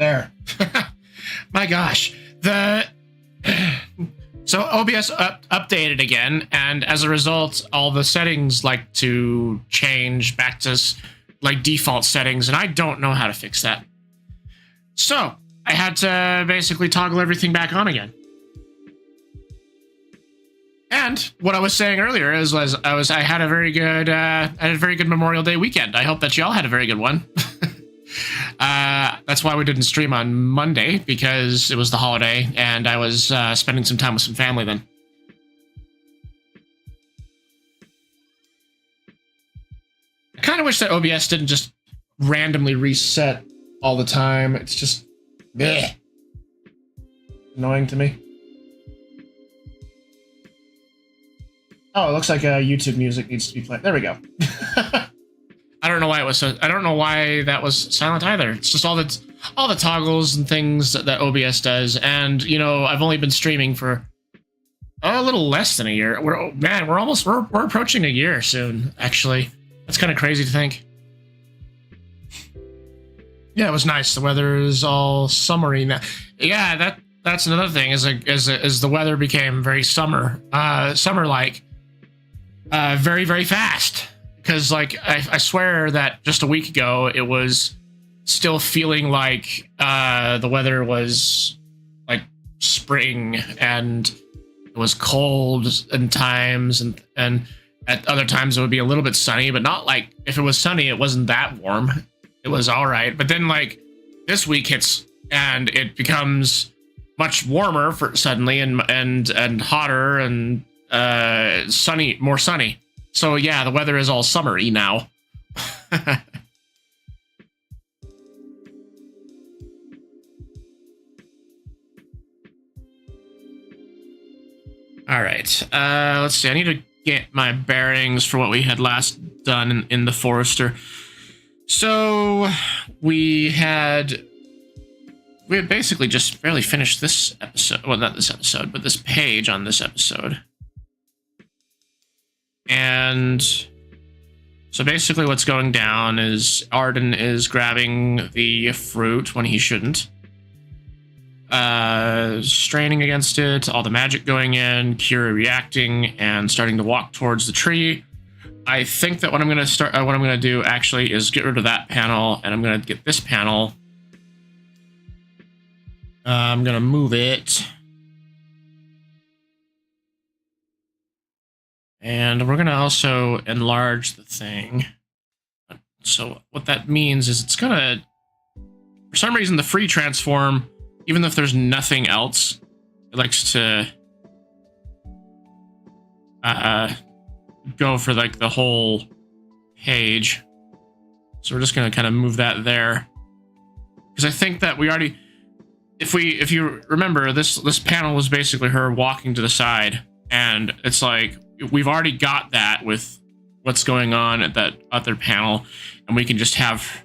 There. My gosh. So OBS updated again, and as a result, all the settings like to change back to like default settings, and I don't know how to fix that. So I had to basically toggle everything back on again. And what I was saying earlier I had a very good Memorial Day weekend. I hope that y'all had a very good one. That's why we didn't stream on Monday, because it was the holiday and I was spending some time with some family then. I kind of wish that OBS didn't just randomly reset all the time. It's just bleh, annoying to me. Oh, it looks like YouTube music needs to be played. There we go. I don't know why it was so. I don't know why that was silent either. It's just all the toggles and things that OBS does, and you know, I've only been streaming for a little less than a year. We're approaching a year soon. Actually, that's kind of crazy to think. Yeah, it was nice. The weather is all summery now. Yeah, that's another thing. As the weather became very summer-like, very very fast. Because, like, I swear that just a week ago, it was still feeling like the weather was, like, spring, and it was cold at times, and at other times it would be a little bit sunny, but not, like, if it was sunny, it wasn't that warm. It was all right. But then, like, this week hits, and it becomes much warmer suddenly, and hotter, and more sunny. So yeah, the weather is all summery now. All right, let's see. I need to get my bearings for what we had last done in the Forester. So we had basically just barely finished this episode. Well, not this episode, but this page on this episode. And so basically what's going down is Arden is grabbing the fruit when he shouldn't. Straining against it, all the magic going in, Kira reacting and starting to walk towards the tree. I think that what I'm going to do actually is get rid of that panel, and I'm going to get this panel. I'm going to move it. And we're going to also enlarge the thing. So what that means is it's going to, for some reason, the free transform, even if there's nothing else, it likes to go for like the whole page. So we're just going to kind of move that there. Because I think that we already, if you remember, this panel was basically her walking to the side. And it's like, we've already got that with what's going on at that other panel, and we can just have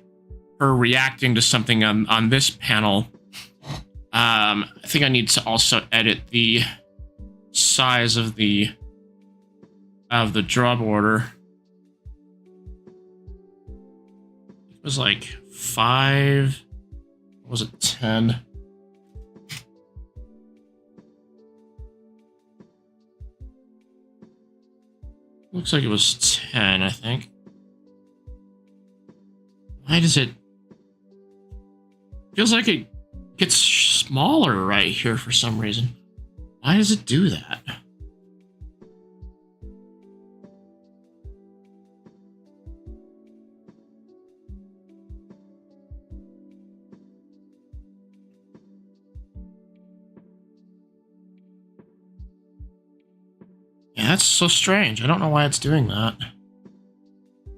her reacting to something on this panel. I think I need to also edit the size of the draw border. It was like 5, or was it 10? Looks like it was 10, I think. Why does it... Feels like it gets smaller right here for some reason. Why does it do that? Yeah, that's so strange. I don't know why it's doing that.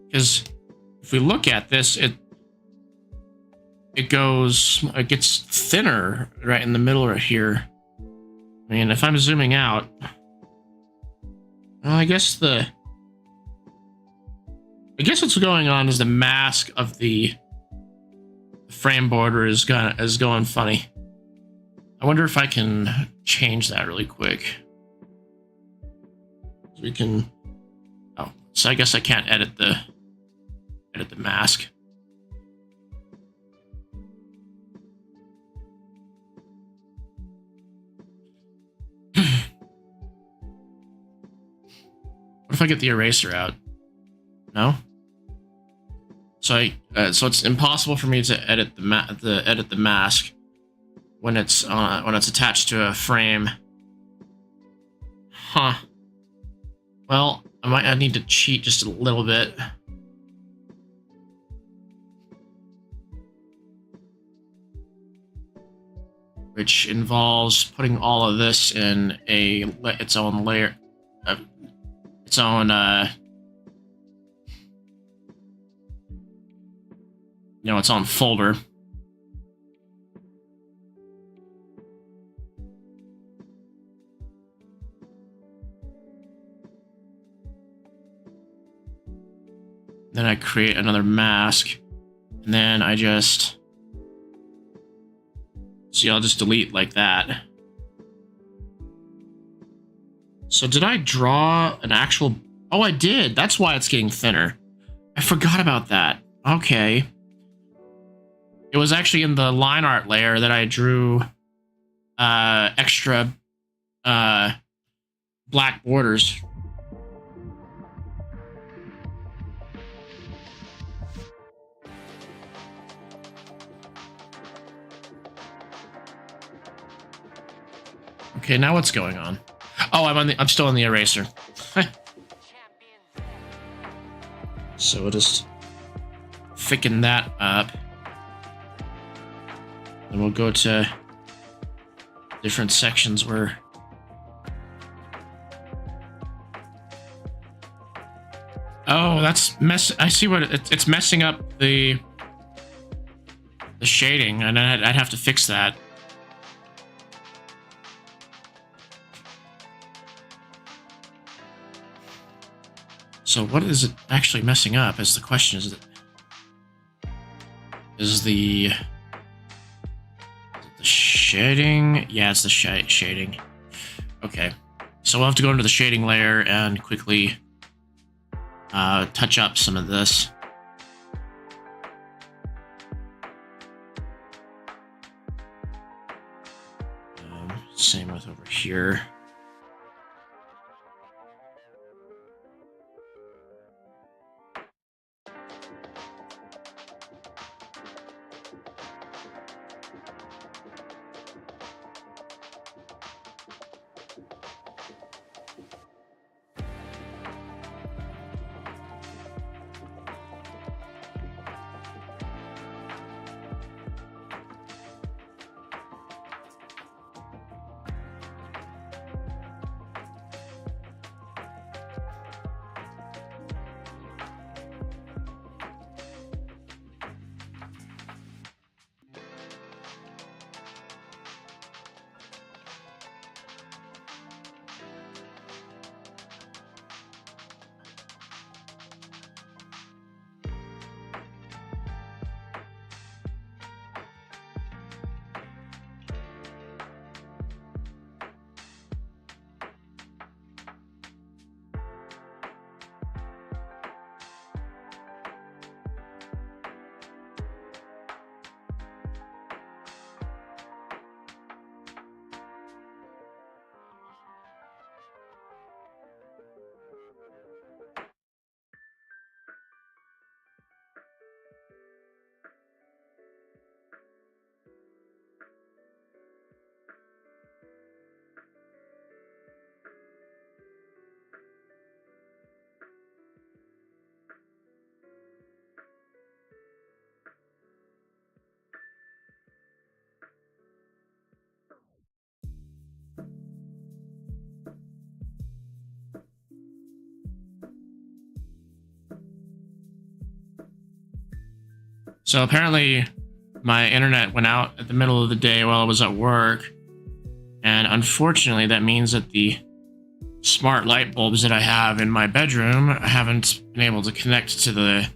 Because if we look at this, it gets thinner right in the middle right here. I mean, if I'm zooming out, well, I guess what's going on is the mask of the frame border is going funny. I wonder if I can change that really quick. We can. Oh, so I guess I can't edit the mask. if I get the eraser out? No. So so it's impossible for me to edit the mask when it's attached to a frame. Huh. Well, I need to cheat just a little bit. Which involves putting all of this in its own layer, its own its own folder. Then I create another mask, and then I just... See, I'll just delete like that. So did I draw an actual... Oh, I did. That's why it's getting thinner. I forgot about that. Okay. It was actually in the line art layer that I drew extra black borders. Okay, now what's going on? Oh, I'm still on the eraser. So we'll just thicken that up. Then we'll go to different sections where... Oh, that's I see what it's messing up the shading, and I'd have to fix that. So what is it actually messing up is the question. Is the shading? Yeah, it's the shading. Okay. So we'll have to go into the shading layer and quickly touch up some of this. Same with over here. So apparently my internet went out at the middle of the day while I was at work. And unfortunately, that means that the smart light bulbs that I have in my bedroom haven't been able to connect to the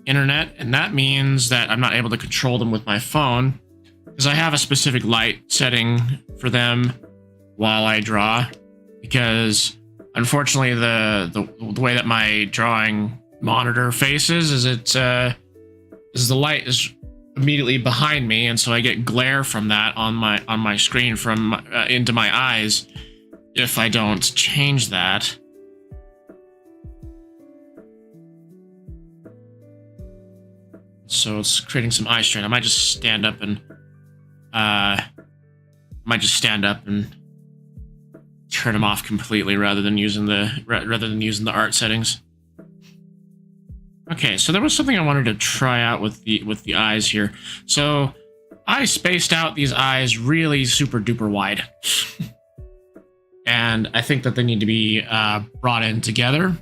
internet. And that means that I'm not able to control them with my phone, because I have a specific light setting for them while I draw. Because unfortunately, the way that my drawing monitor faces is the light is immediately behind me, and so I get glare from that on my screen from into my eyes if I don't change that. So it's creating some eye strain. I might just stand up and turn them off completely rather than using the art settings. Okay, so there was something I wanted to try out with the eyes here. So I spaced out these eyes really super duper wide. And I think that they need to be brought in together.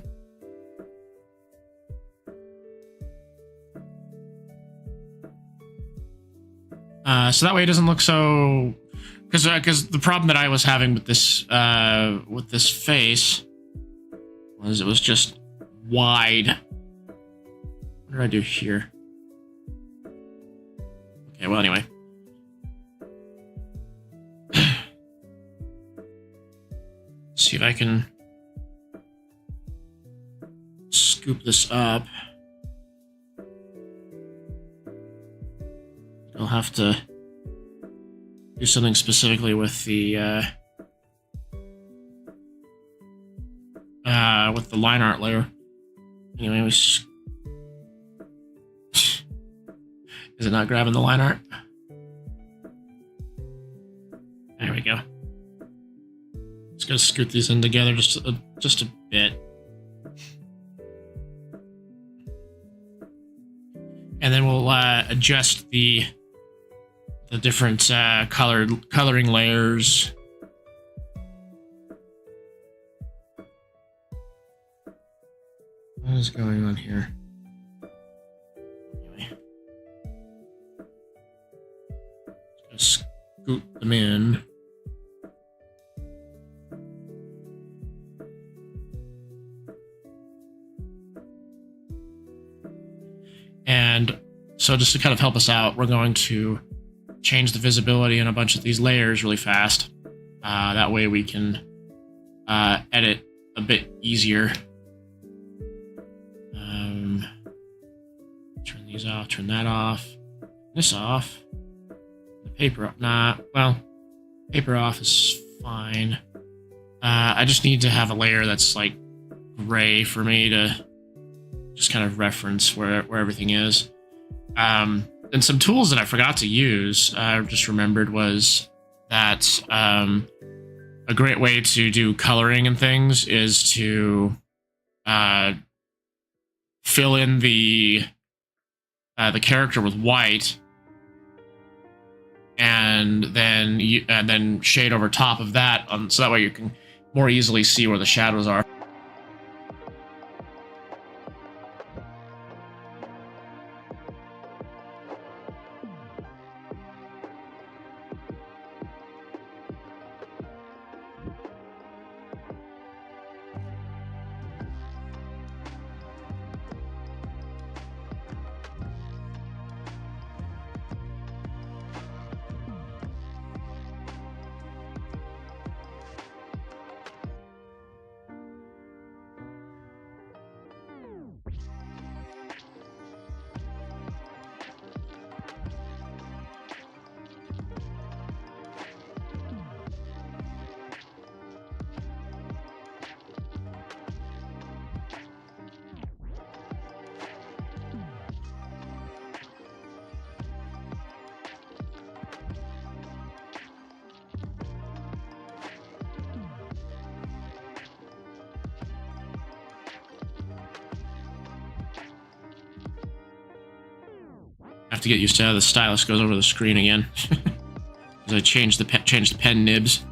So that way it doesn't look so... Because the problem that I was having with this face was it was just wide. What did I do here? Okay, well, anyway. See if I can scoop this up. I'll have to do something specifically with the line art layer. Anyway, is it not grabbing the line art? There we go. Just gotta scoot these in together just a bit. And then we'll adjust the different coloring layers. What is going on here? Anyway. Just scoot them in. And so just to kind of help us out, we're going to change the visibility in a bunch of these layers really fast. That way we can edit a bit easier. Turn these off, turn that off, this off. The paper off, well, paper off is fine. I just need to have a layer that's like gray for me to just kind of reference where everything is. And some tools that I forgot to use, I just remembered, was that a great way to do coloring and things is to fill in the character with white, and then shade over top of that, so that way you can more easily see where the shadows are. I have to get used to how the stylus goes over the screen again. Because I changed the pen nibs.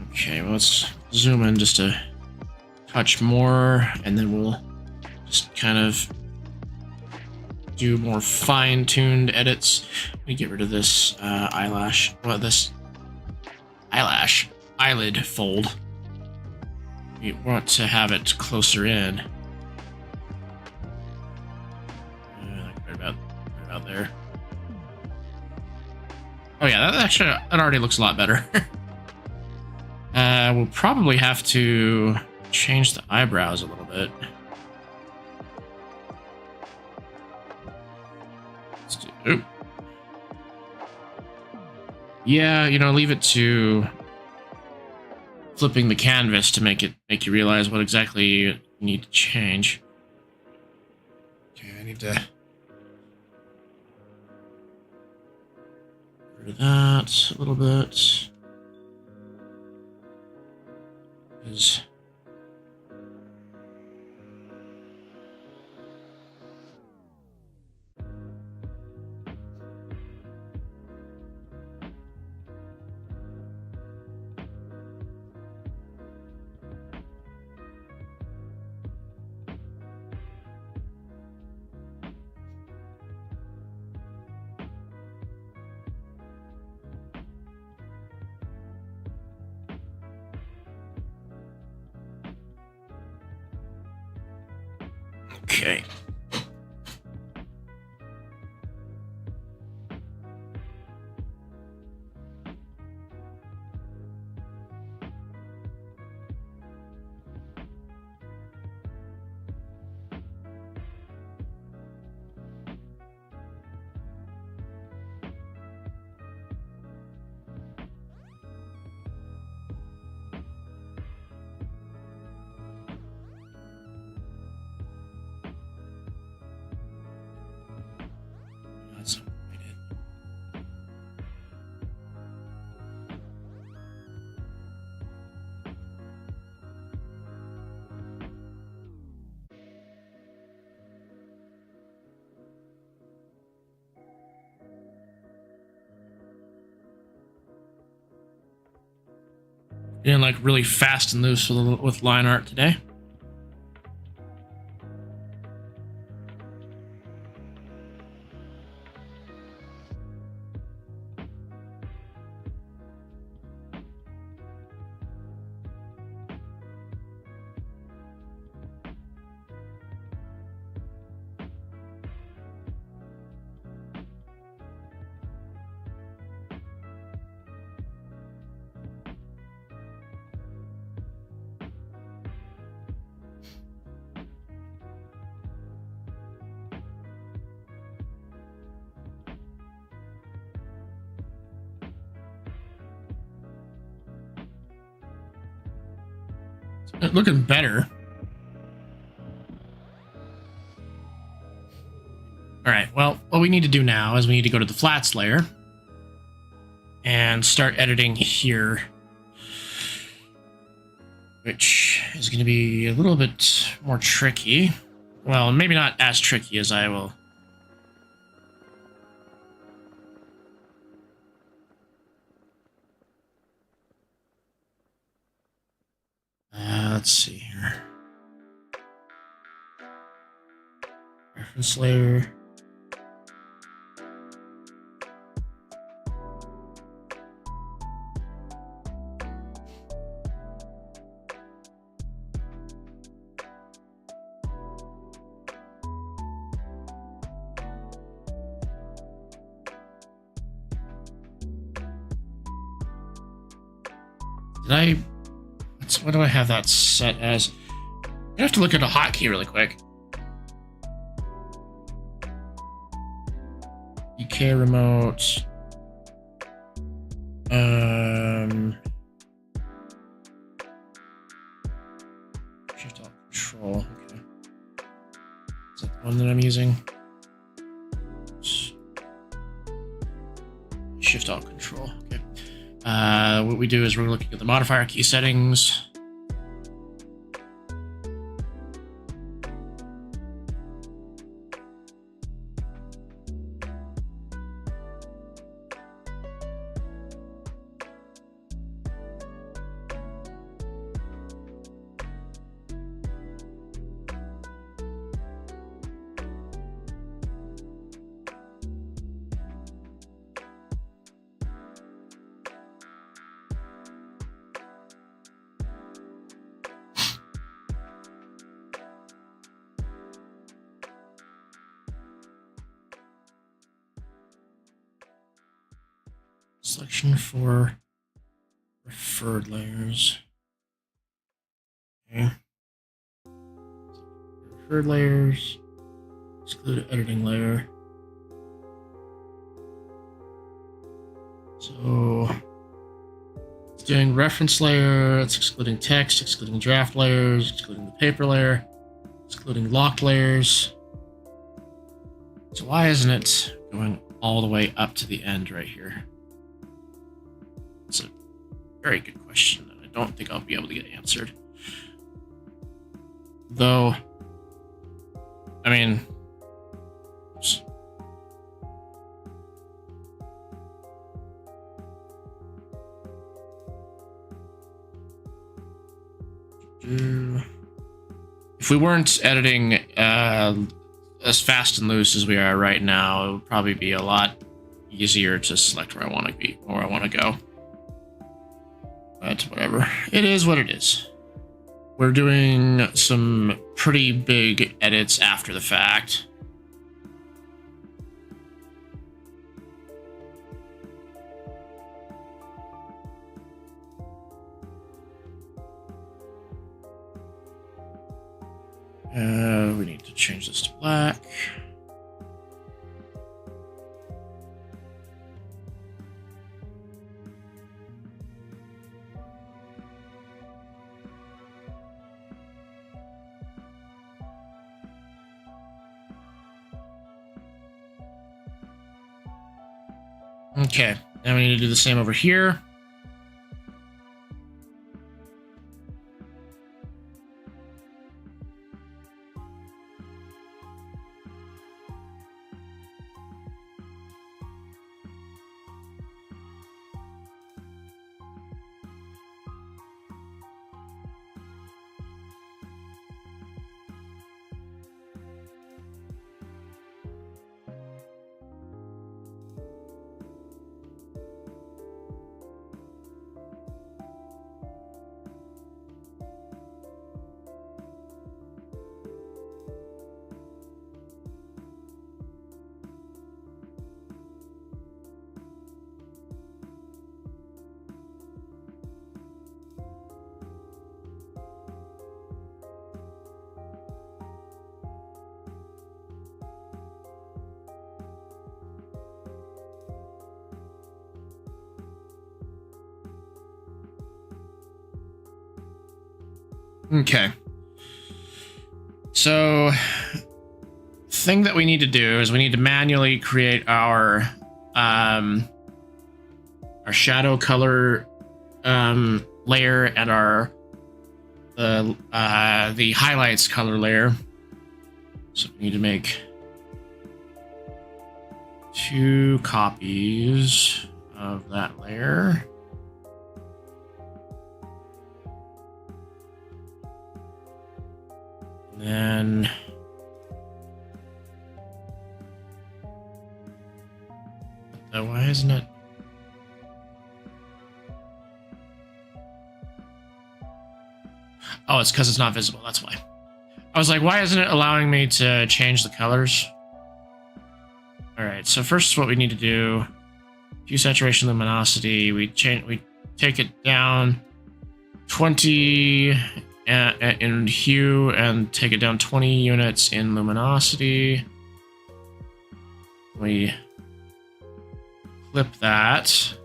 Okay, well, let's zoom in just a touch more, and then we'll just kind of do more fine-tuned edits. Let me get rid of this this eyelid fold. We want to have it closer in. Right about there. Oh yeah, that already looks a lot better. We'll probably have to change the eyebrows a little bit. Yeah, you know, leave it to flipping the canvas to make you realize what exactly you need to change. Okay, I need to get rid of that a little bit. Is okay. That's not what I did. Getting like really fast and loose with line art today. It's looking better. All right, well, what we need to do now is we need to go to the flats layer and start editing here, which is going to be a little bit more tricky. Well, maybe not as tricky as I will. Let's see here. Reference layer. What do I have that set as? I have to look at a hotkey really quick. EK remote. Shift alt control. Okay. Is that the one that I'm using? Shift alt control. Okay. What we do is we're looking at the modifier key settings. Selection for referred layers. Okay. Referred layers. Exclude editing layer. So Doing reference layer, it's excluding text, excluding draft layers, excluding the paper layer, excluding locked layers. So why isn't it going all the way up to the end right here? It's a very good question that I don't think I'll be able to get answered. Though, I mean, oops. If we weren't editing as fast and loose as we are right now, it would probably be a lot easier to select where I want to be, or where I want to go. But whatever, it is what it is. We're doing some pretty big edits after the fact. We need to change this to black. Okay, now we need to do the same over here. Okay. So, thing that we need to do is we need to manually create our shadow color layer and our the highlights color layer. So we need to make 2 copies of that layer. And then why isn't it? Oh, it's because it's not visible. That's why. I was like, why isn't it allowing me to change the colors? All right. So first, what we need to do: hue, saturation, luminosity. We take it down 20 in hue and take it down 20 units in luminosity. We clip that,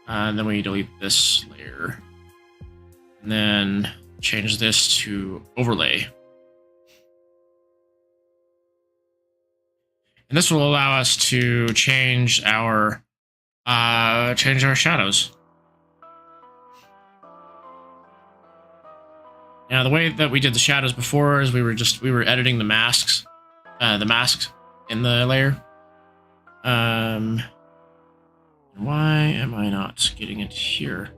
and then we delete this layer, and then change this to overlay. And this will allow us to change our shadows. Now, the way that we did the shadows before is we were editing the masks in the layer. Why am I not getting it here?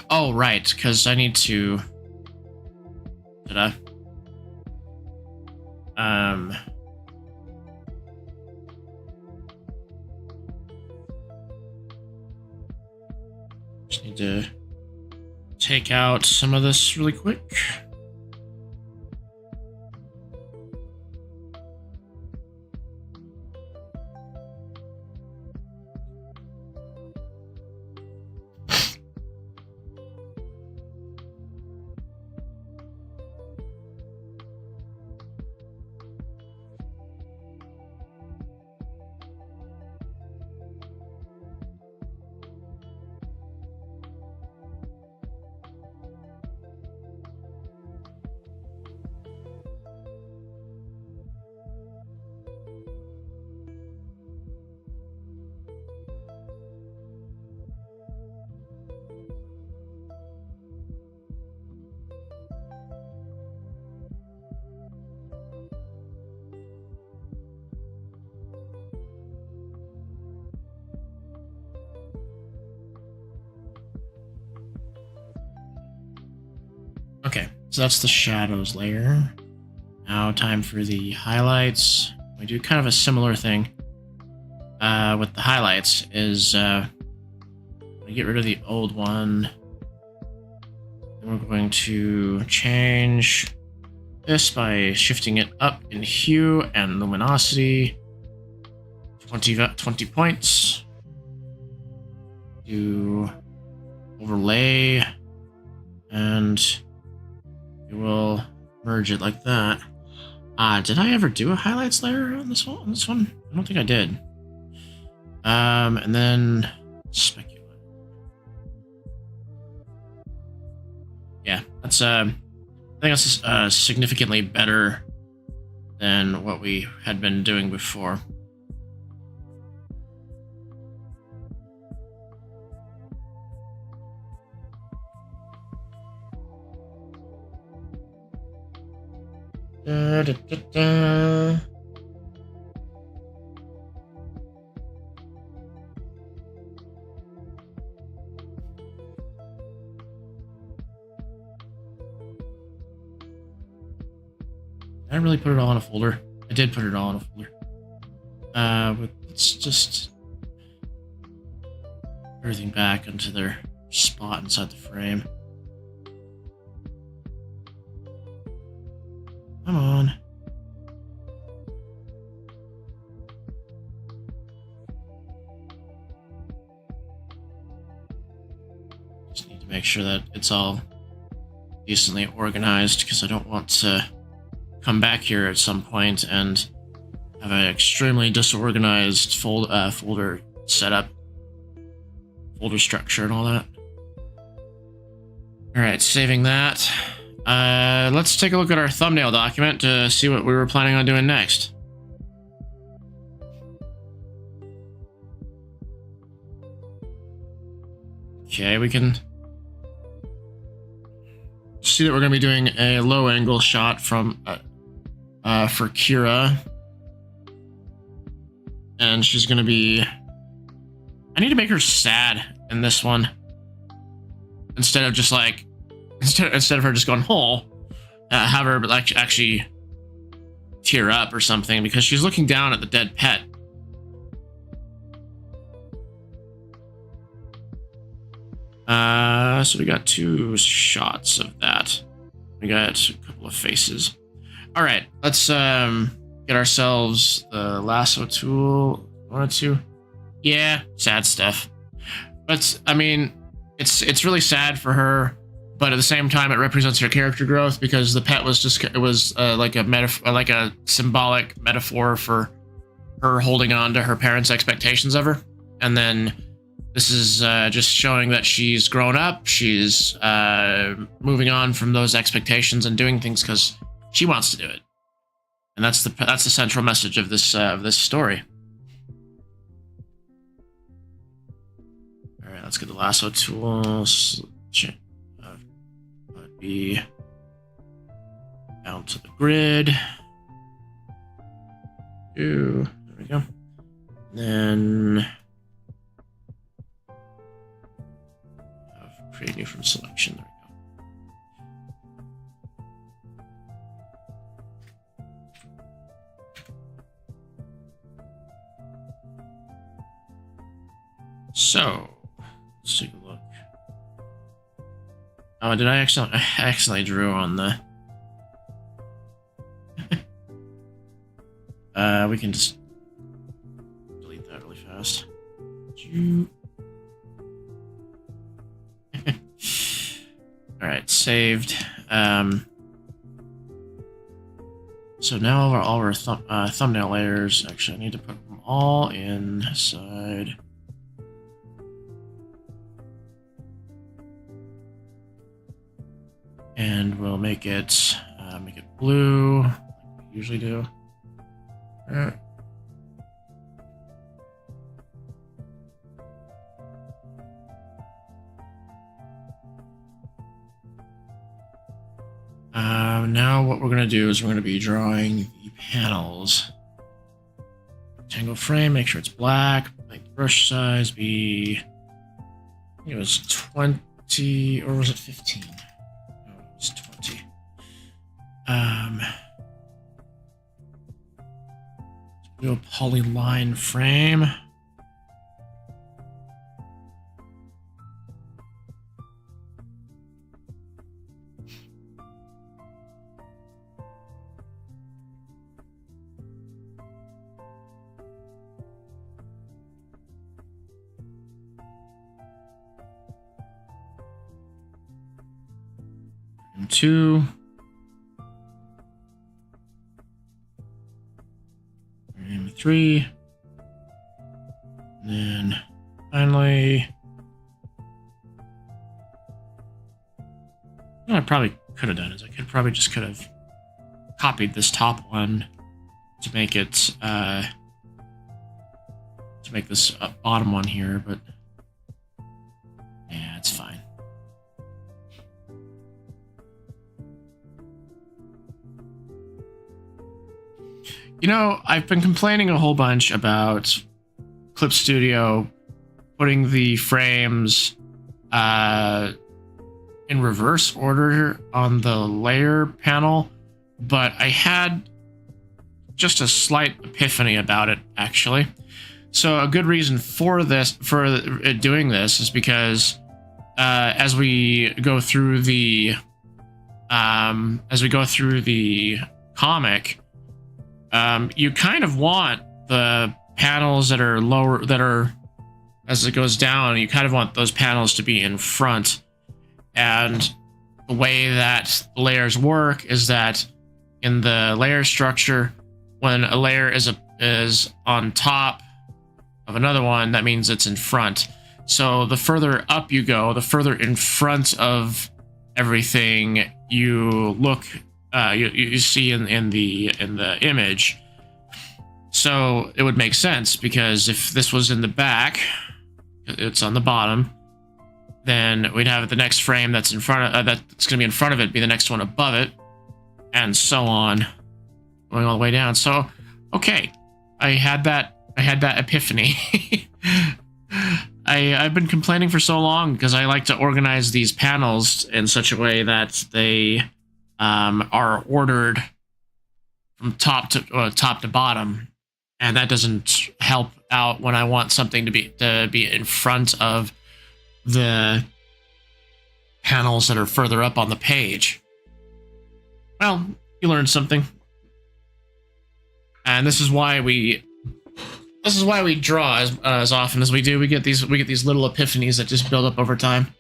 Oh, right, because I need to. Did I? Just need to take out some of this really quick. So that's the shadows layer. Now time for the highlights. We do kind of a similar thing with the highlights is we get rid of the old one. Then we're going to change this by shifting it up in hue and luminosity. 20 points. Do overlay, and we will merge it like that. Did I ever do a highlights layer on this one? I don't think I did. And then speculate. Yeah, that's I think that's significantly better than what we had been doing before. Da, da, da, da. Did I really put it all in a folder? I did put it all in a folder. But let's just put everything back into their spot inside the frame. Come on. Just need to make sure that it's all decently organized because I don't want to come back here at some point and have an extremely disorganized folder setup, folder structure and all that. All right, saving that. Let's take a look at our thumbnail document to see what we were planning on doing next. Okay, we can see that we're going to be doing a low angle shot from for Kira, and she's going to be. I need to make her sad in this one instead of just like. Instead of her just going whole, have her like actually tear up or something because she's looking down at the dead pet. So we got 2 shots of that. We got a couple of faces. All right, let's get ourselves the lasso tool. Wanted to, yeah, sad stuff. But I mean, it's really sad for her. But at the same time, it represents her character growth because the pet was just, it was like a metaphor, like a symbolic metaphor for her holding on to her parents' expectations of her. And then this is just showing that she's grown up. She's moving on from those expectations and doing things because she wants to do it. And that's the central message of this story. All right, let's get the lasso tools. Be down to the grid. Ooh, there we go. Then create new from selection. There we go. So let's take a look. Oh, did I accidentally drew on the... we can just delete that really fast. Alright, saved. So now all our thumbnail layers, actually I need to put them all inside. And we'll make it blue, like we usually do. Now what we're going to do is we're going to be drawing the panels. Rectangle frame, make sure it's black. Make the brush size be, I think it was 20, or was it 15? No, it was 20. do a polyline frame. Frame 2. Frame 3. And then finally, what I probably could have done is I could have copied this top one to make it to make this bottom one here, but yeah, it's fine. You know, I've been complaining a whole bunch about Clip Studio putting the frames in reverse order on the layer panel, but I had just a slight epiphany about it, actually. So a good reason for doing this is because as we go through the comic, you kind of want the panels that are lower, as it goes down, you kind of want those panels to be in front. And the way that layers work is that in the layer structure, when a layer is on top of another one, that means it's in front. So the further up you go, the further in front of everything you look, you see in the image. So it would make sense, because if this was in the back, it's on the bottom, then we'd have the next frame that's in front of that's going to be in front of it be the next one above it, and so on, going all the way down. So, okay, I had that epiphany. I've been complaining for so long because I like to organize these panels in such a way that they are ordered from top to bottom, and that doesn't help out when I want something to be in front of the panels that are further up on the page. Well, you learned something, and this is why we draw as often as we do. We get these little epiphanies that just build up over time.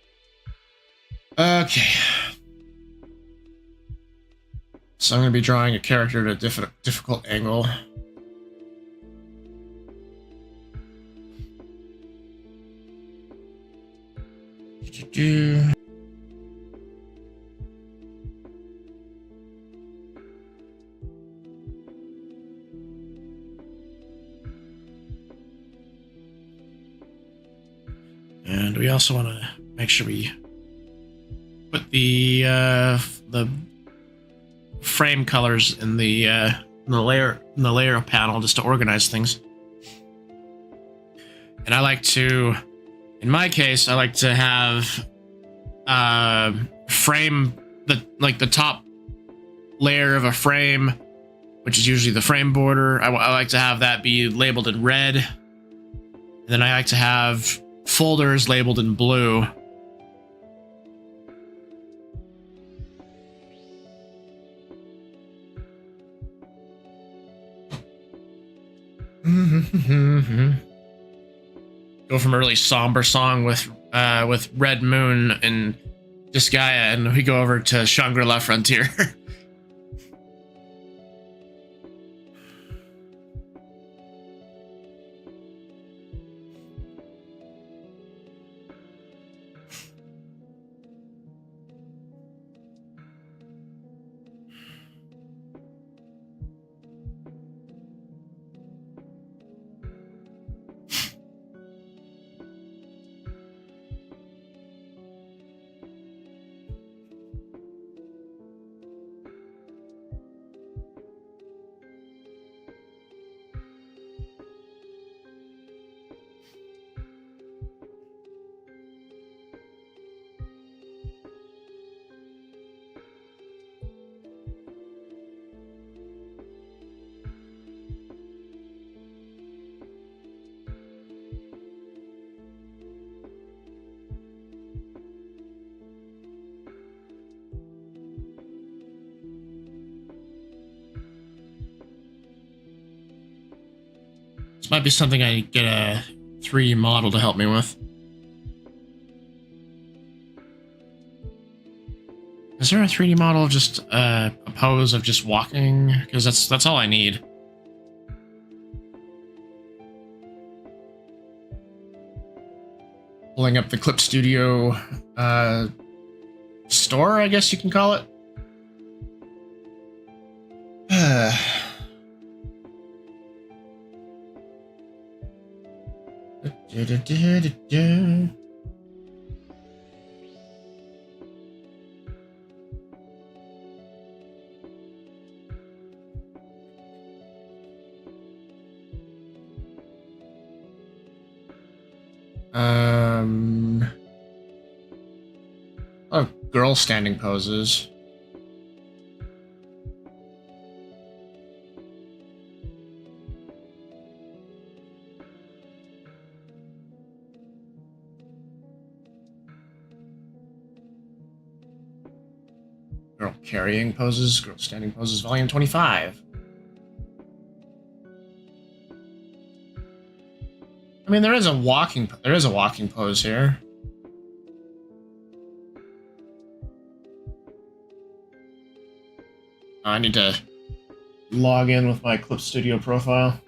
Okay, so I'm going to be drawing a character at a difficult angle. And we also want to make sure we put the frame colors in the layer panel just to organize things. And I like to, in my case, I like to have frame the top layer of a frame, which is usually the frame border. I like to have that be labeled in red, and then I like to have folders labeled in blue. Go from a really somber song with Red Moon and Disgaea, and we go over to Shangri-La Frontier. might be something I get a 3D model to help me with. Is there a 3D model of just a pose of just walking? Because that's all I need. Pulling up the Clip Studio store, I guess you can call it. Oh, girl standing poses. Girl carrying poses, girl standing poses, volume 25. I mean, there is a walking pose here. I need to log in with my Clip Studio profile.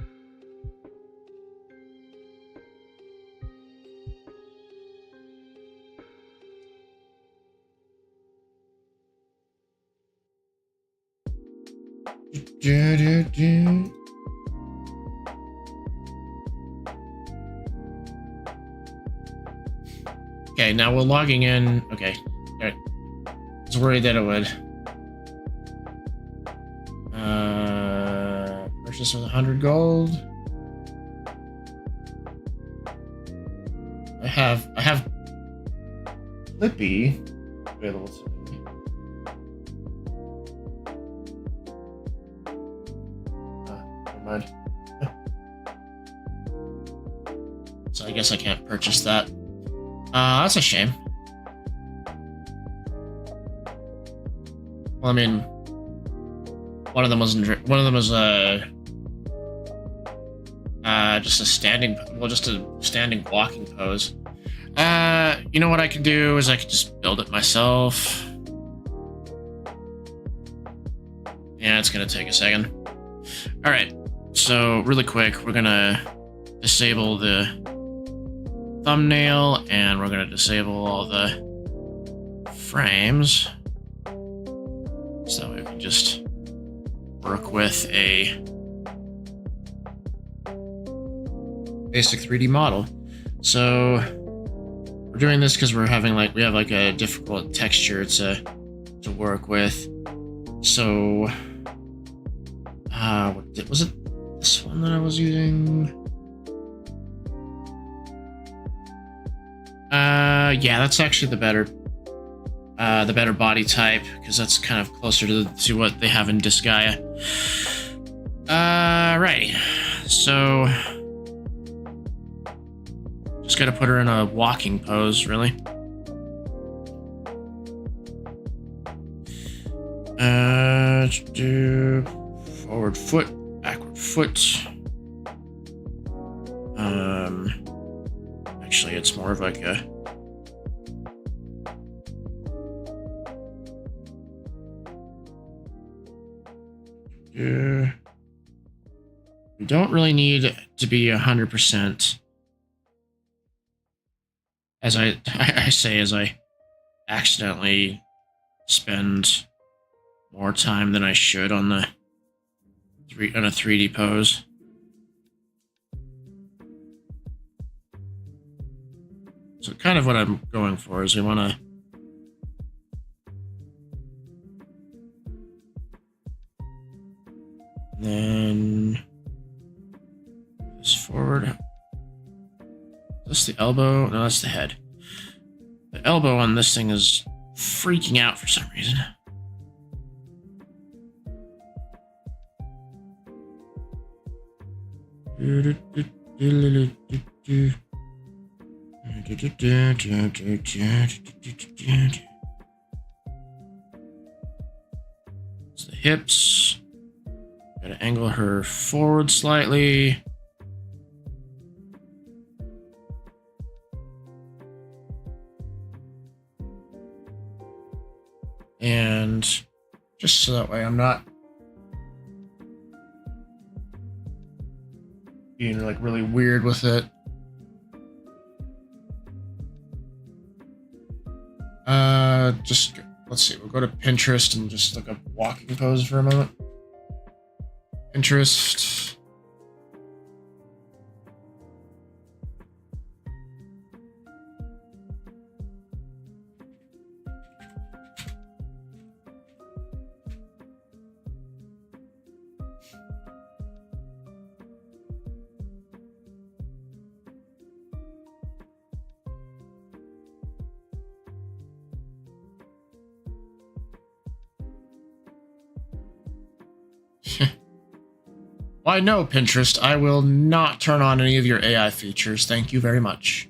Okay, now we're logging in. Okay. I was worried that it would. Purchase with 100 gold. I have Clippy available to me. Never mind. So I guess I can't purchase that. That's a shame. Well, I mean, one of them was just a standing walking pose. You know what I could do is I could just build it myself. Yeah, it's gonna take a second. All right, so really quick, we're gonna disable the thumbnail and we're gonna disable all the frames so we can just work with a basic 3D model. So we're doing this because we have a difficult texture to work with. So was it this one that I was using? Yeah, that's actually the better body type because that's kind of closer to what they have in Disgaea. Right. So just gotta put her in a walking pose, really. Do forward foot, backward foot. Actually, it's more of like a we don't really need to be 100%. As I say, as I accidentally spend more time than I should on a 3D pose. So kind of what I'm going for is we want to then this forward. Is this the elbow? No, that's the head. The elbow on this thing is freaking out for some reason. It's the hips. Gotta angle her forward slightly. And just so that way I'm not being like really weird with it. Just let's see, we'll go to Pinterest and just look up walking pose for a moment. Pinterest. Why no, Pinterest, I will not turn on any of your AI features. Thank you very much.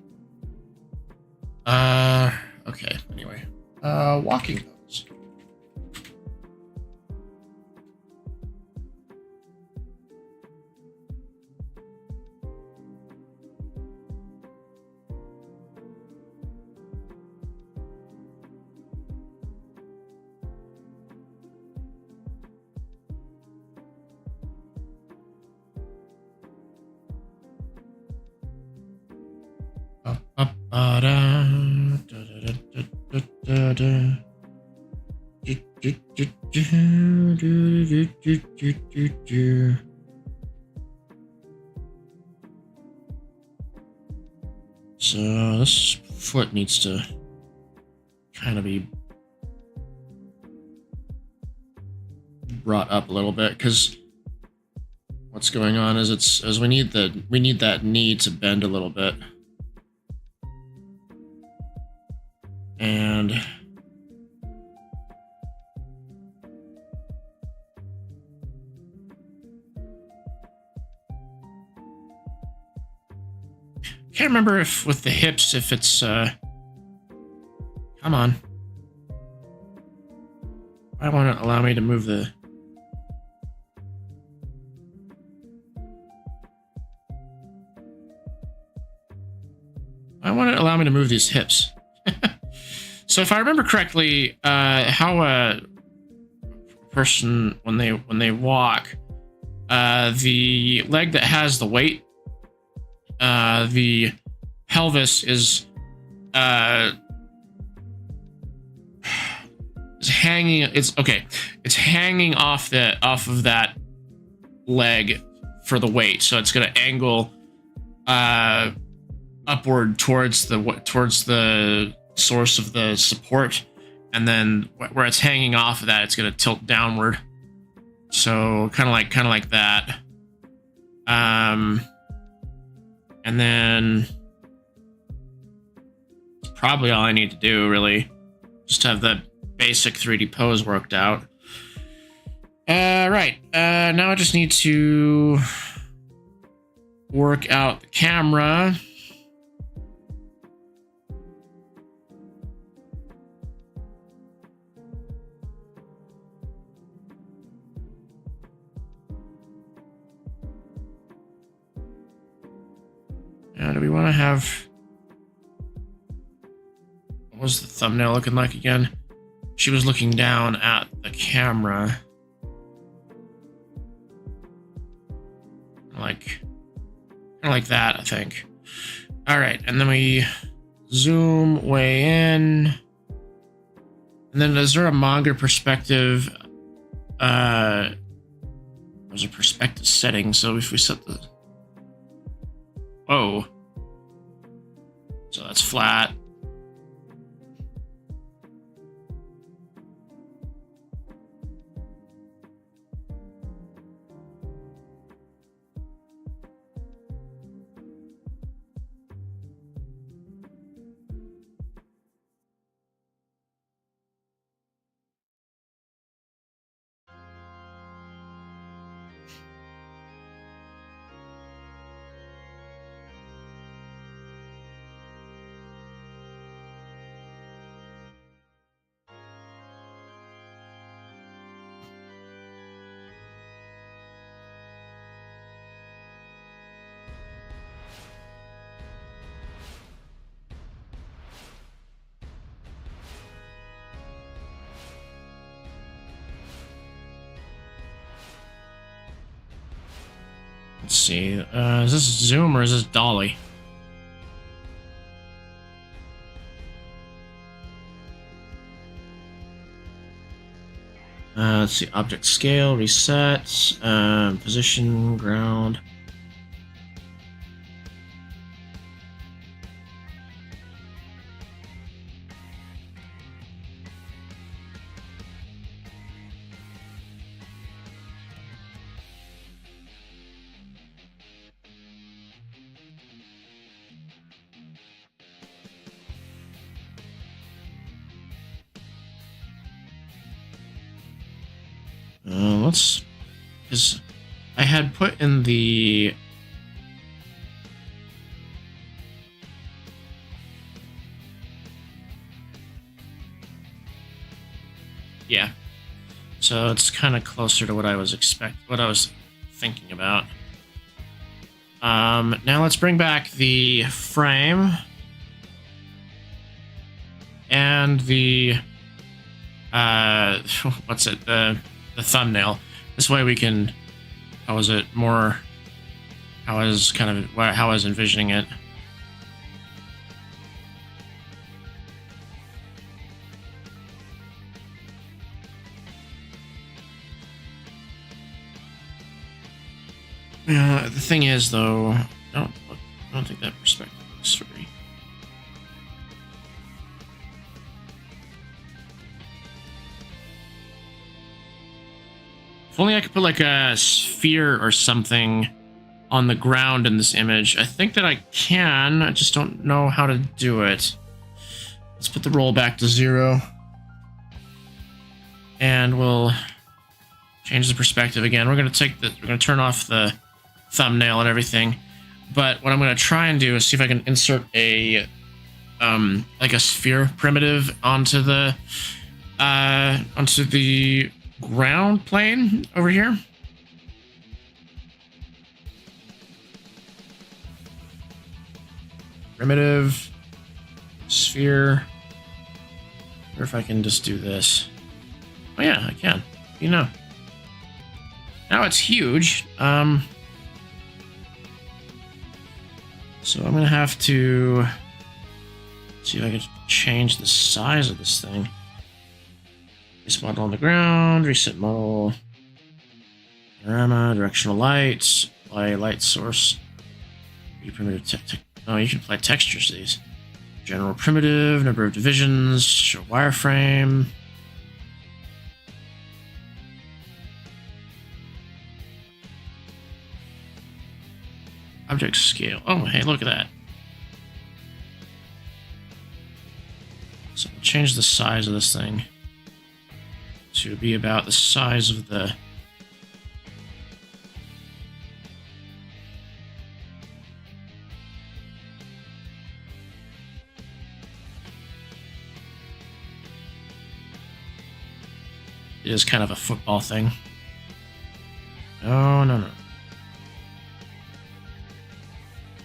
Okay, anyway. Walking pose. So this foot needs to kind of be brought up a little bit, because what's going on is we need that knee to bend a little bit. And can't remember if with the hips, if it's come on. I want to allow me to move the these hips. So if I remember correctly, how a person when they walk, the leg that has the weight, the pelvis is hanging. It's hanging off of that leg for the weight, so it's going to angle upward towards the source of the support, and then where it's hanging off of that, it's going to tilt downward. So kind of like that. And then probably all I need to do, really, just have the basic 3D pose worked out. Right. Now I just need to work out the camera. Do we want to have... What was the thumbnail looking like again? She was looking down at the camera. Kind of like that, I think. All right, and then we zoom way in. And then is there a manga perspective? There's a perspective setting, so if we set the... Whoa. So that's flat. Let's see. Is this zoom or is this dolly? Let's see. Object scale, reset, position, ground. Let's, because I had put in the yeah, so it's kind of closer to what I was thinking about. Now let's bring back the frame and the what's it, the thumbnail. This way we can, how was it more, how I was envisioning it. Yeah, the thing is though, I don't think that perspective looks furry. If only I could put like a sphere or something on the ground in this image. I think that I can, I just don't know how to do it. Let's put the roll back to 0. And we'll change the perspective again. We're gonna turn off the thumbnail and everything. But what I'm gonna try and do is see if I can insert a like a sphere primitive onto the ground plane over here. Primitive sphere. Or if I can just do this. Oh yeah, I can. You know. Now it's huge. So I'm gonna have to see if I can change the size of this thing. This model on the ground, reset model, panorama, directional light, apply light source, primitive oh, you can apply textures to these. General primitive, number of divisions, show wireframe. Object scale. Oh, hey, look at that. So we'll change the size of this thing to be about the size of the it is kind of a football thing. Oh, no.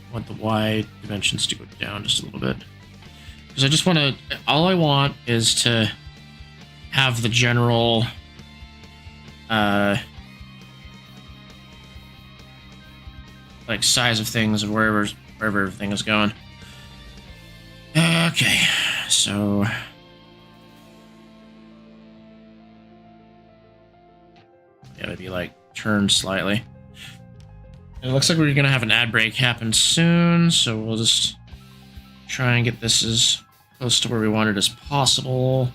I want the Y dimensions to go down just a little bit. Because I just want to, all I want is to have the general like size of things and wherever everything is going. Okay, so yeah, maybe like turn slightly. It looks like we're gonna have an ad break happen soon, so we'll just try and get this as close to where we want it as possible.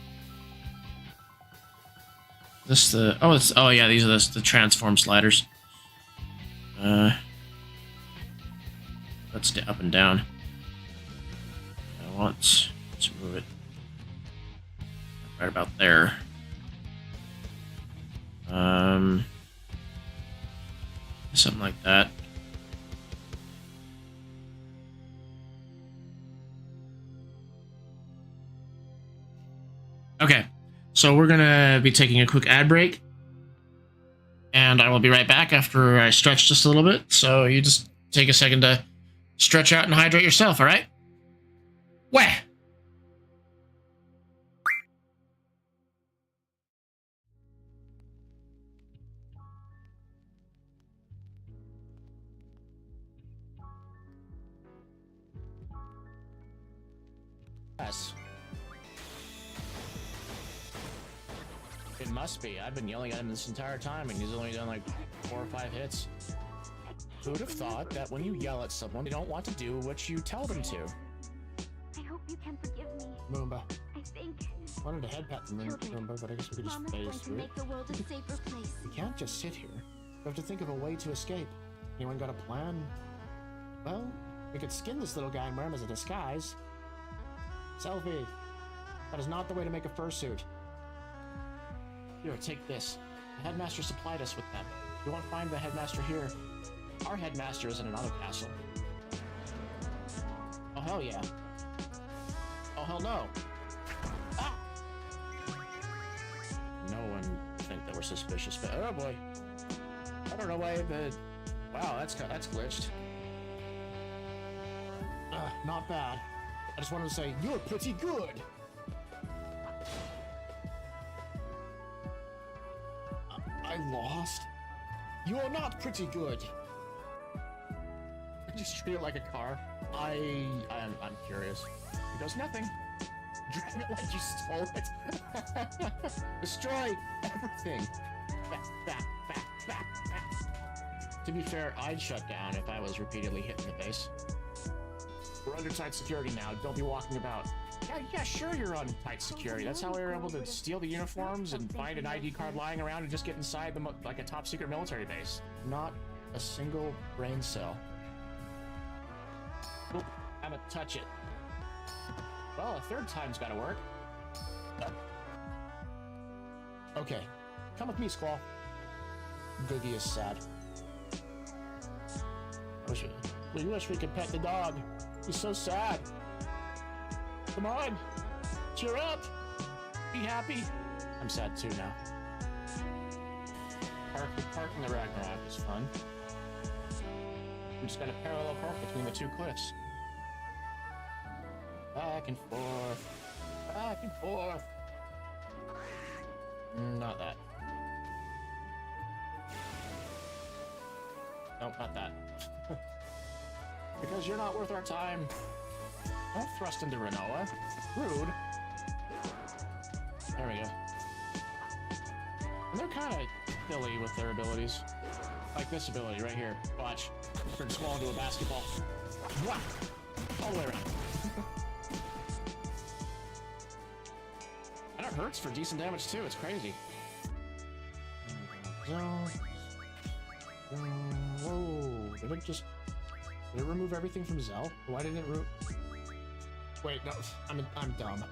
This the oh yeah, these are the transform sliders. Let's do up and down. I want to move it right about there. Something like that. Okay, so we're gonna be taking a quick ad break, and I will be right back after I stretch just a little bit. So you just take a second to stretch out and hydrate yourself, all right? Where? Yes. It must be. I've been yelling at him this entire time, and he's only done like 4 or 5 hits. Who'd have thought that when you yell at someone, they don't want to do what you tell them to? I hope you can forgive me. Moomba. I think I wanted a head pat from Moomba, but I guess we could just Mama's phase going to through it. make the world a safer place. We can't just sit here. We have to think of a way to escape. Anyone got a plan? Well, we could skin this little guy and wear him as a disguise. Selfie. That is not the way to make a fursuit. Here, take this. The headmaster supplied us with them. If you won't find the headmaster here, our headmaster is in another castle. Oh, hell yeah. Oh, hell no. Ah! No one think that we're suspicious, but oh boy. I don't know why, but wow, that's glitched. Not bad. I just wanted to say, you're pretty good! I lost? You're not pretty good! Just treat it like a car. I'm curious. He does nothing. Drive it like you stole it. Destroy everything. To be fair, I'd shut down if I was repeatedly hit in the face. We're under tight security now. Don't be walking about. Yeah, sure you're on tight security. That's how we were able to steal the uniforms and find an ID card lying around and just get inside the like a top secret military base. Not a single brain cell. Oop, I'ma touch it. Well, a third time's gotta work. Okay, come with me, Squall. Googie is sad. We wish we could pet the dog. He's so sad. Come on, cheer up. Be happy. I'm sad too now. Parking the Ragnarok is fun. We just got a parallel park between the 2 cliffs. Back and forth. Back and forth. Not that. Nope, not that. Because you're not worth our time. Don't thrust into Renoa. Rude. There we go. And they're kind of silly with their abilities. Like this ability right here. Watch. Turn Squall into a basketball. Whack! All the way around. And it hurts for decent damage too. It's crazy. Whoa! Did it remove everything from Zell? Why didn't it Wait, no, I'm dumb.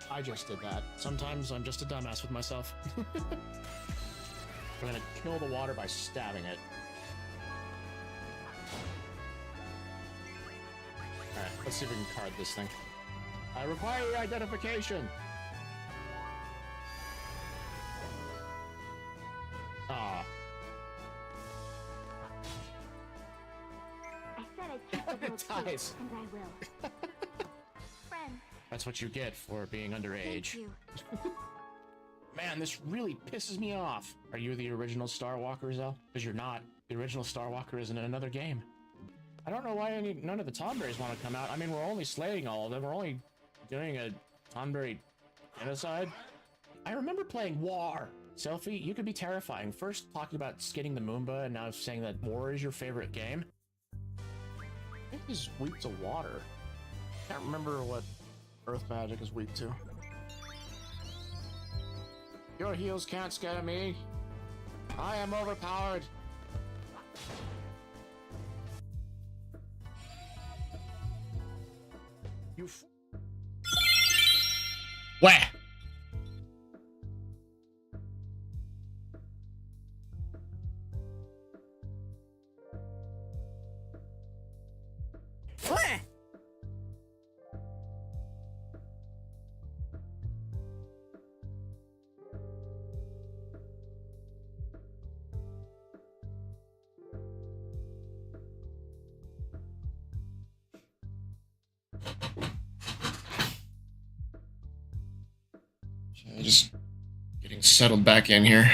I just did that. Sometimes I'm just a dumbass with myself. We're gonna kill the water by stabbing it. Alright, let's see if we can card this thing. I require your identification! Aw. I said I'd keep the world safe, and I will. Friend. That's what you get for being underage. Thank you. Man, this really pisses me off. Are you the original Star Walker, Zell? Because you're not. The original Star Walker is in another game. I don't know why none of the Tonberries want to come out. I mean, we're only slaying all of them. We're only doing a Tonberry genocide. I remember playing War. Selfie, you could be terrifying. First talking about skinning the Moomba, and now saying that War is your favorite game. I think he's weak to water. Can't remember what Earth Magic is weak to. Your heels can't scare me. I am overpowered. You Where? Where? Just getting settled back in here.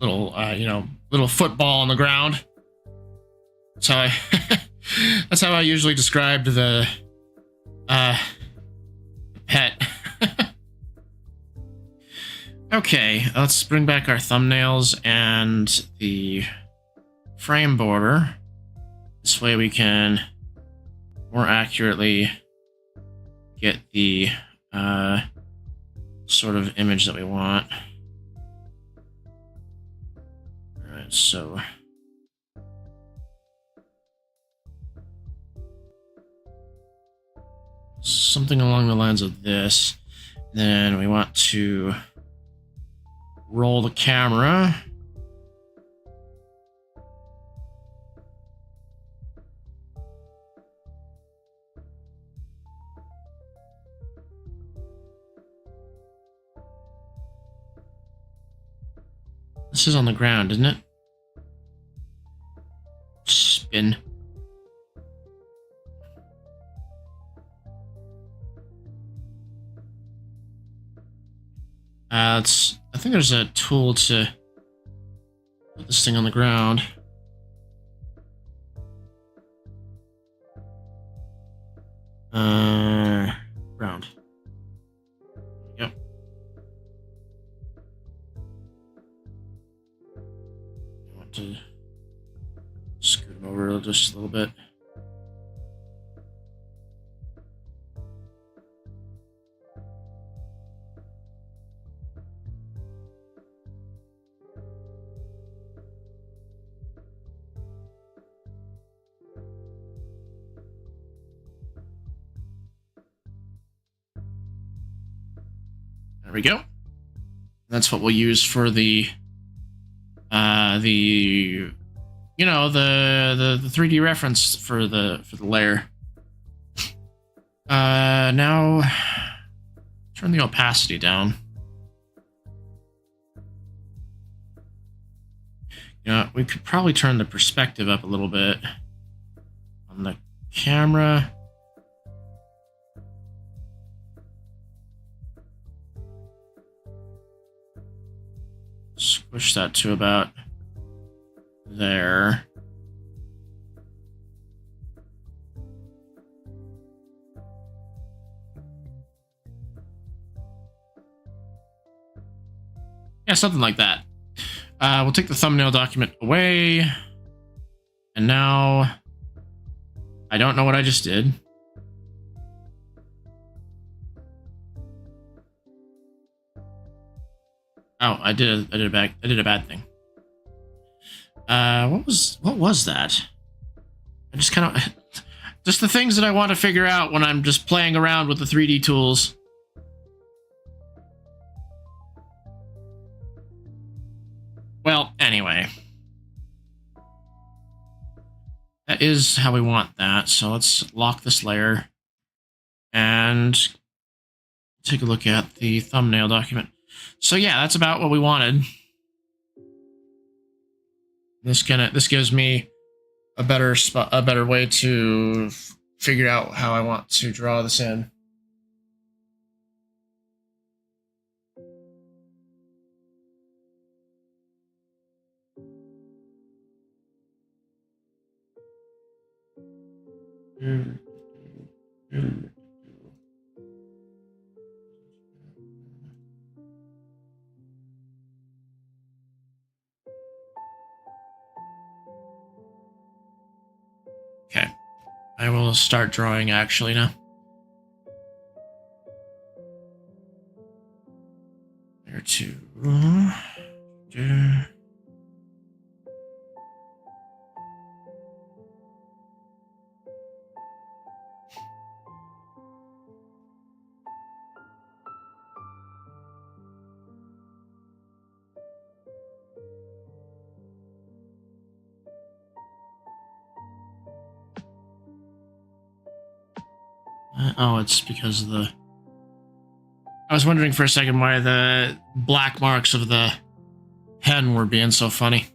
little football on the ground. That's how I that's how I usually described the pet. Okay, let's bring back our thumbnails and the frame border. This way we can more accurately get the sort of image that we want. Alright, so something along the lines of this. Then we want to roll the camera. This is on the ground, isn't it? Spin. I think there's a tool to put this thing on the ground. Ground. Yep. I want to scoot him over just a little bit. There we go. That's what we'll use for the 3D reference for the layer. Now turn the opacity down. We could probably turn the perspective up a little bit on the camera. Squish that to about there. Yeah, something like that. We'll take the thumbnail document away. And now I don't know what I just did. Oh, I did a bad thing. What was that? I just kind of just the things that I want to figure out when I'm just playing around with the 3D tools. Well, anyway. That is how we want that. So let's lock this layer and take a look at the thumbnail document. So yeah, that's about what we wanted. This gives me a better way to figure out how I want to draw this in. Okay, I will start drawing actually now. There too. Oh, it's because of the... I was wondering for a second why the black marks of the pen were being so funny.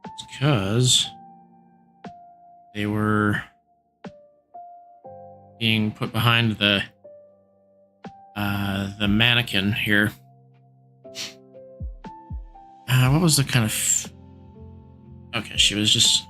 It's because they were being put behind the the mannequin here. What was the kind of... Okay, she was just...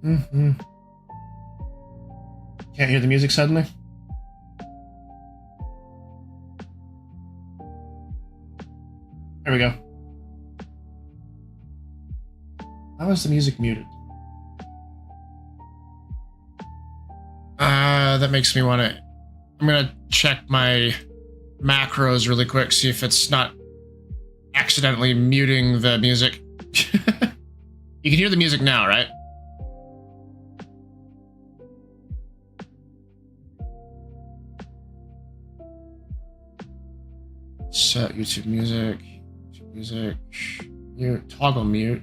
Mm-hmm. Can't hear the music suddenly? There we go. How is the music muted? That makes me want to... I'm gonna check my macros really quick, see if it's not accidentally muting the music. You can hear the music now, right? Set YouTube music, mute, toggle mute.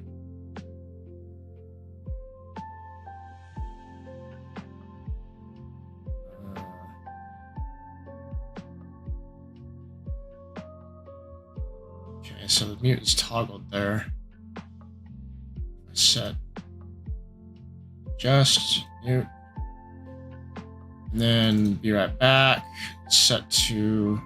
Okay, so the mute is toggled there. Set just mute, and then be right back. Set to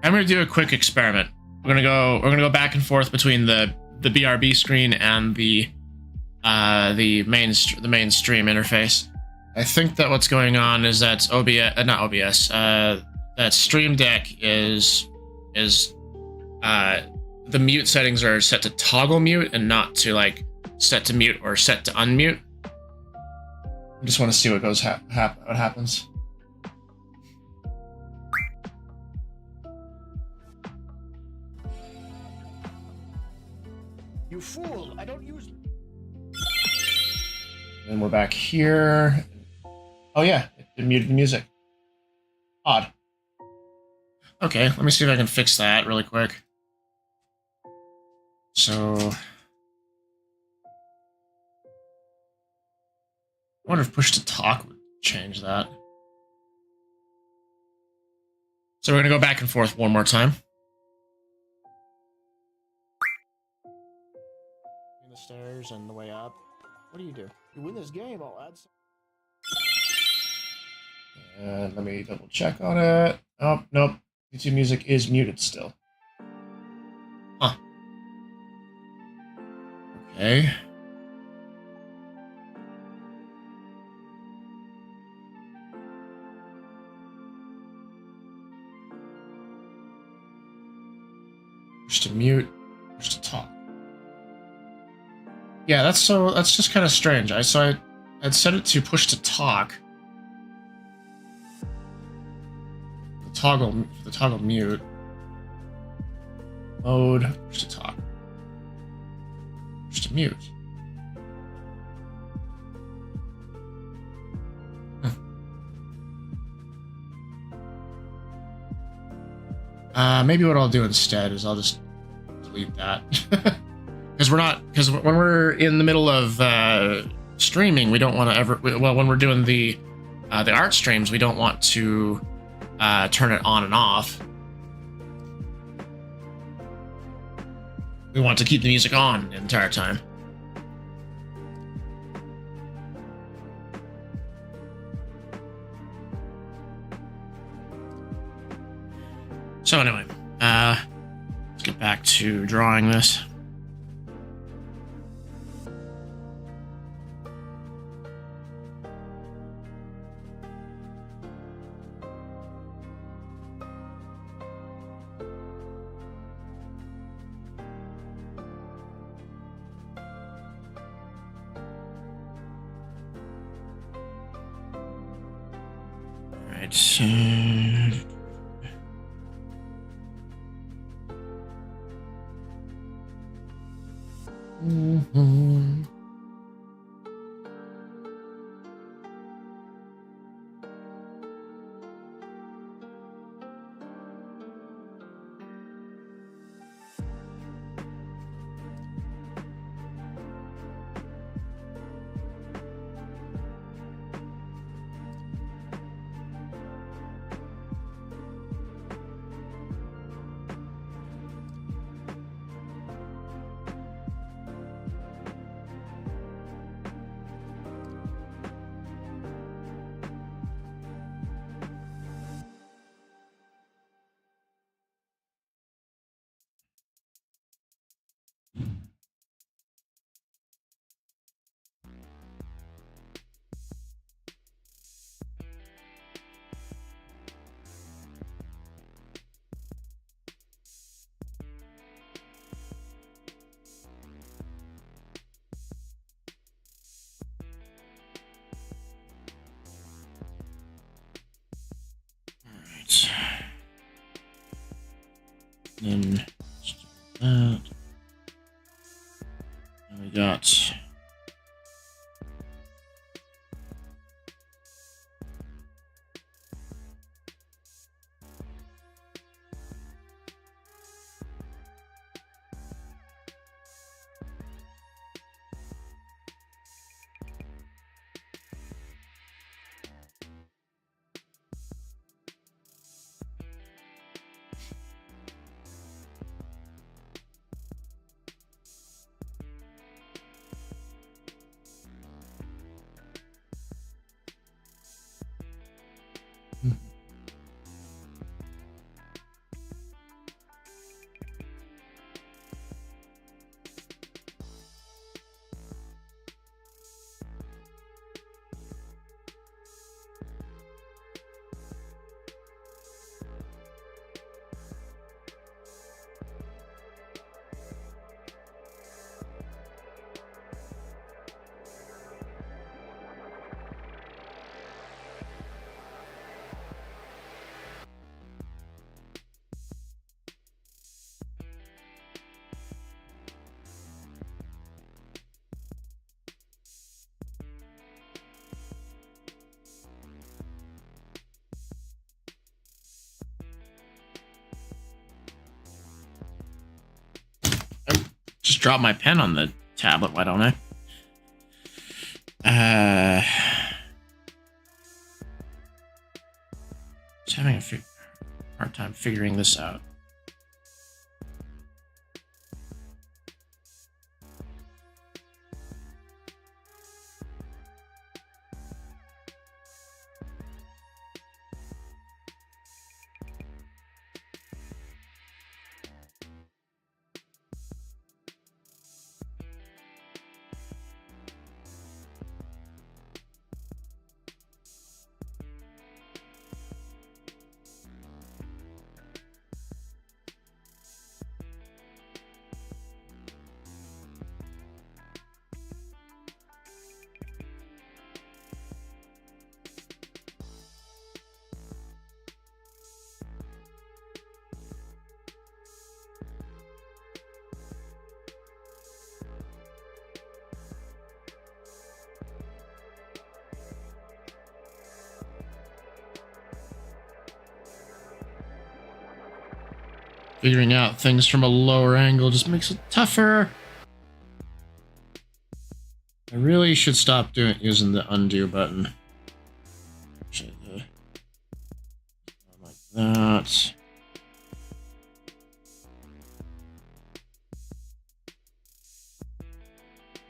I'm gonna do a quick experiment. We're gonna go back and forth between the BRB screen and the main stream interface. I think that what's going on is that that Stream Deck is the mute settings are set to toggle mute and not to like set to mute or set to unmute. I just want to see what goes what happens. You fool! I don't use... And we're back here. Oh yeah, it muted the music. Odd. Okay, let me see if I can fix that really quick. So... I wonder if push to talk would change that. So we're gonna go back and forth one more time. The stairs and the way up. What do you do? You win this game, I'll add some... And let me double check on it. Oh, nope. YouTube music is muted still. Huh. Okay. Push to mute, push to talk. Yeah, that's just kind of strange. I'd set it to push to talk. The toggle mute. Mode, push to talk. Push to mute. Maybe what I'll do instead is I'll just delete that. Because when we're in the middle of streaming, we don't want to ever. Well, when we're doing the art streams, we don't want to turn it on and off. We want to keep the music on the entire time. So anyway, let's get back to drawing this. Right. Right. Then let's do that. And we got just drop my pen on the tablet. Why don't I? Just having a hard time figuring this out. Figuring out things from a lower angle just makes it tougher. I really should stop using the undo button. Like that.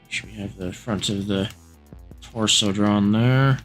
Make sure we have the front of the torso drawn there.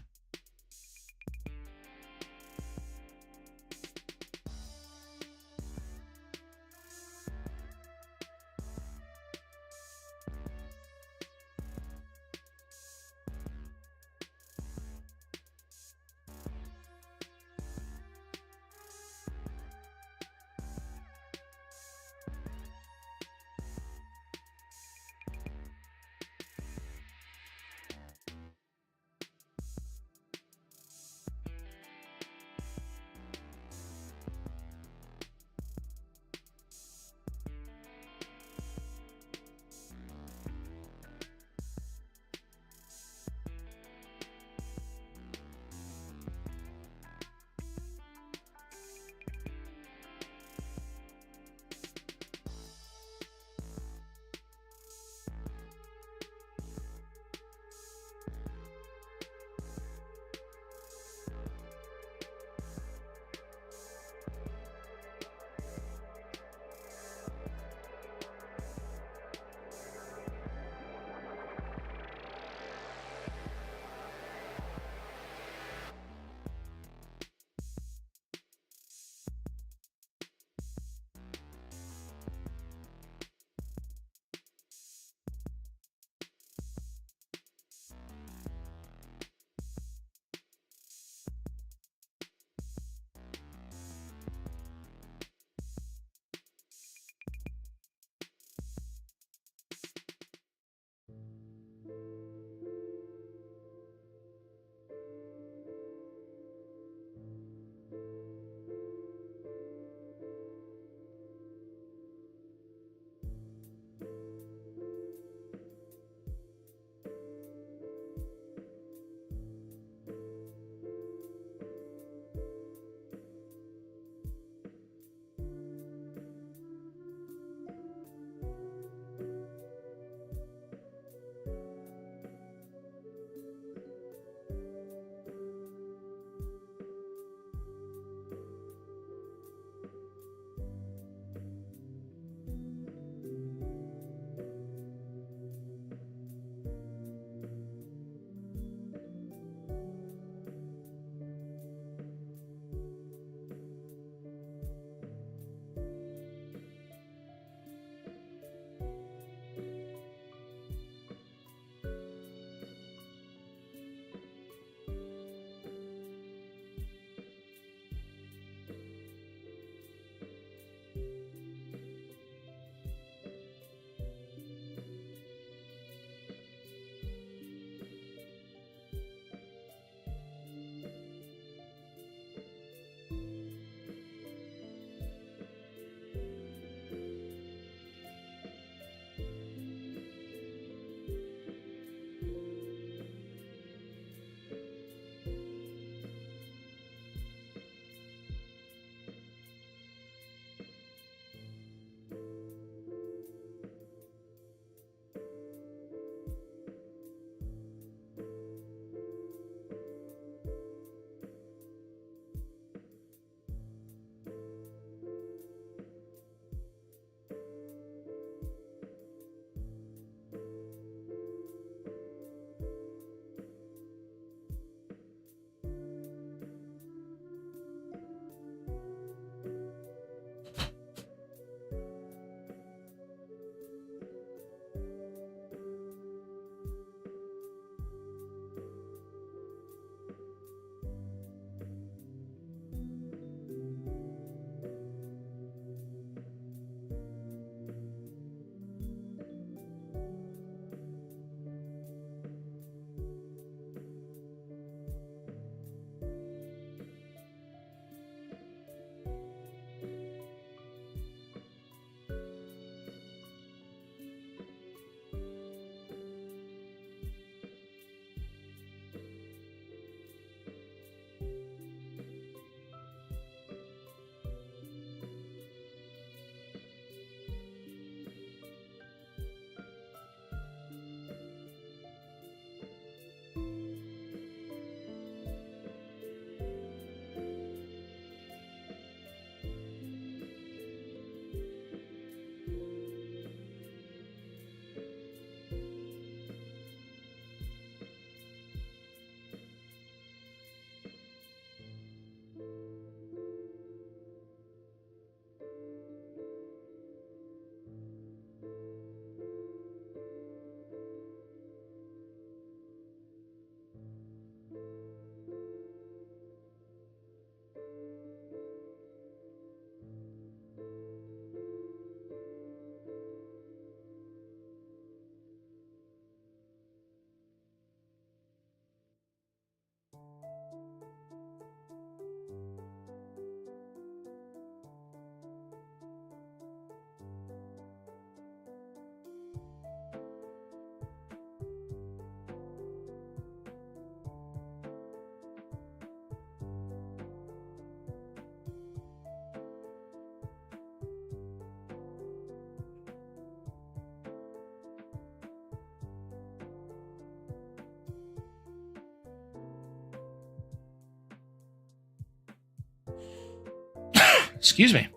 Excuse me.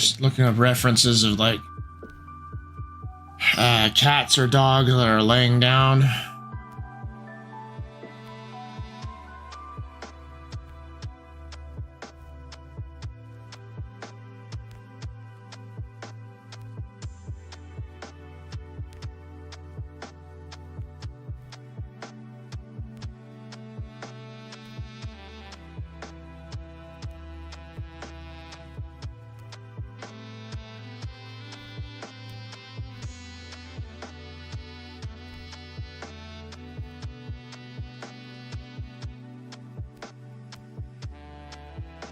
Just looking up references of like cats or dogs that are laying down.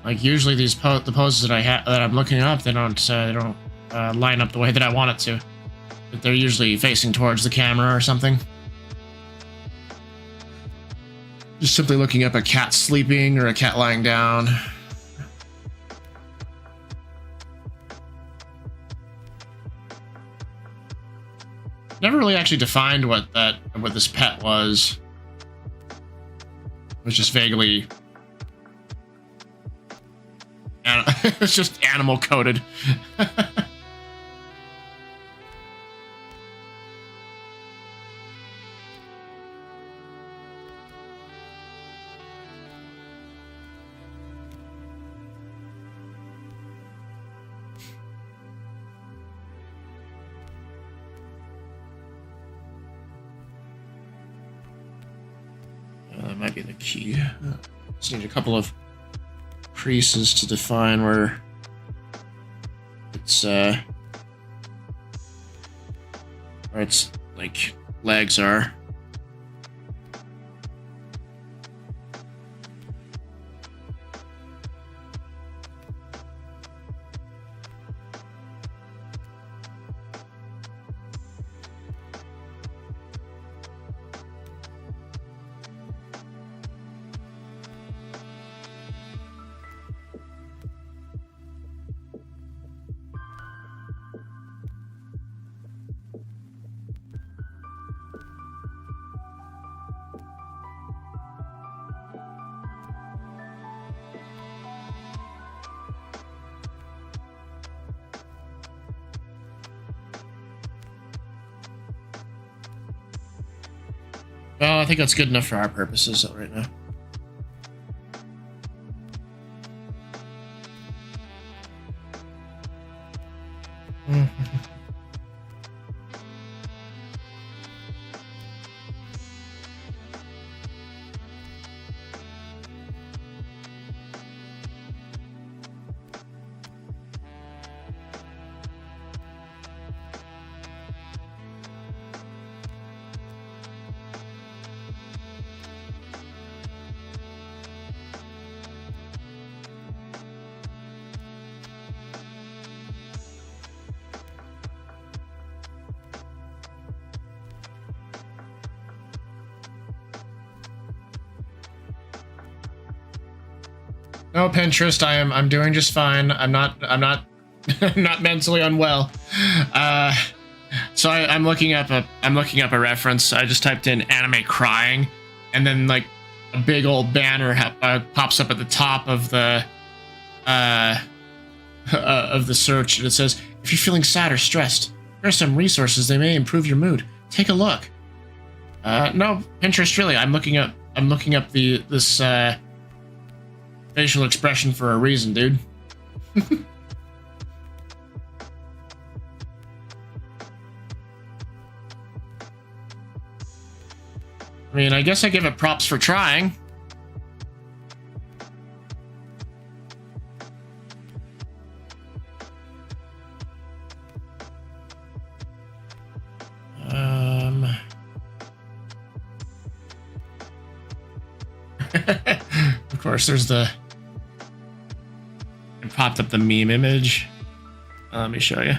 Like usually these the poses that I'm looking up, they don't line up the way that I want it to. But they're usually facing towards the camera or something. Just simply looking up a cat sleeping or a cat lying down. Never really actually defined what this pet was. It was just vaguely. It's just animal coded. That might be the key. Just need a couple of creases to define where its like legs are. Well, I think that's good enough for our purposes right now. No, Pinterest, I'm doing just fine. I'm not I'm not mentally unwell. So I'm looking up a reference. I just typed in anime crying, and then like a big old banner pops up at the top of the search, and it says, if you're feeling sad or stressed, here are some resources. They may improve your mood. Take a look. No, Pinterest, really. I'm looking up this facial expression for a reason, dude. I mean, I guess I give it props for trying. Of course, there's the... It popped up the meme image. Let me show you.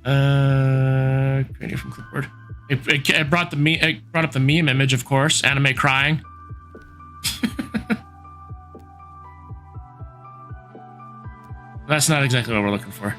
Creating from clipboard. It brought up the meme image, of course. Anime crying. That's not exactly what we're looking for.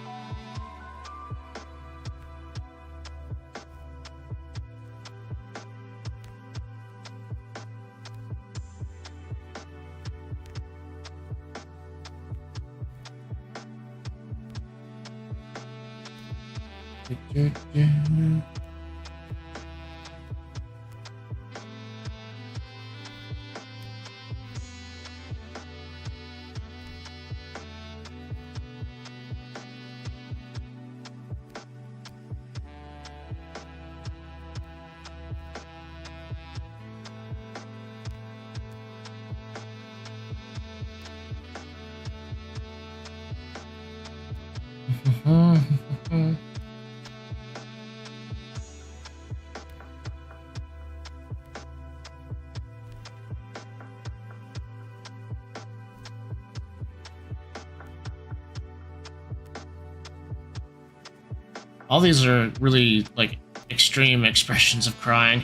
All these are really like extreme expressions of crying.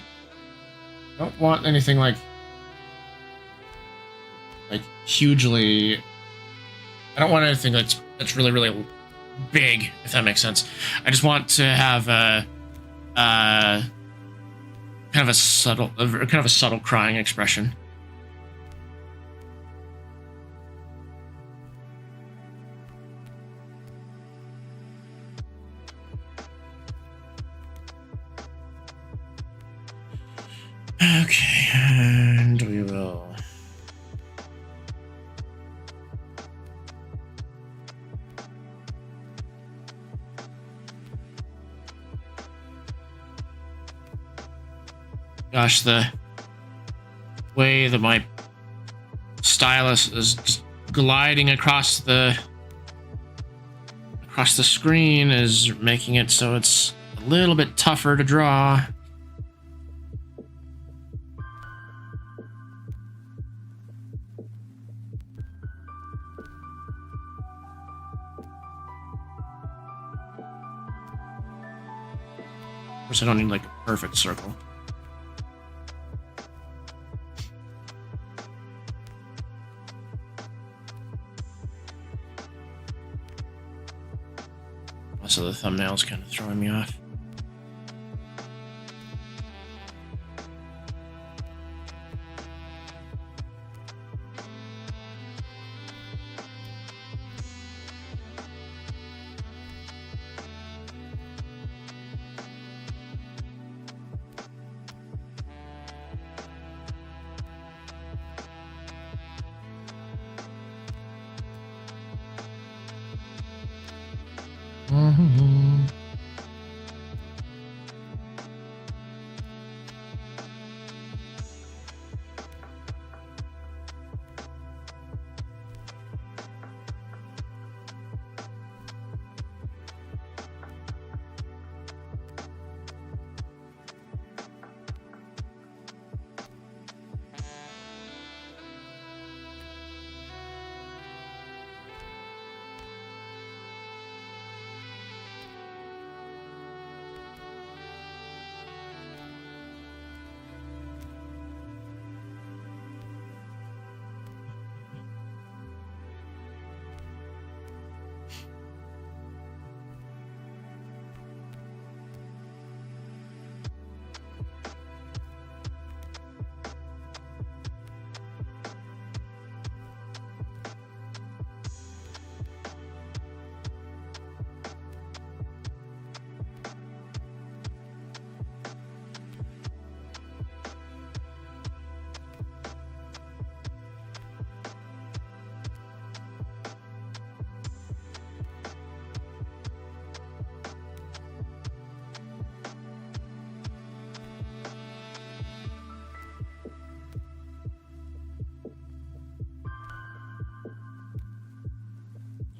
I don't want anything like hugely. I don't want anything that's really really big, if that makes sense. I just want to have a kind of a subtle crying expression. Okay, and we will. Gosh, the way that my stylus is just gliding across the screen is making it so it's a little bit tougher to draw. Of course, I don't need like a perfect circle. Also, the thumbnail's kind of throwing me off.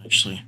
Actually,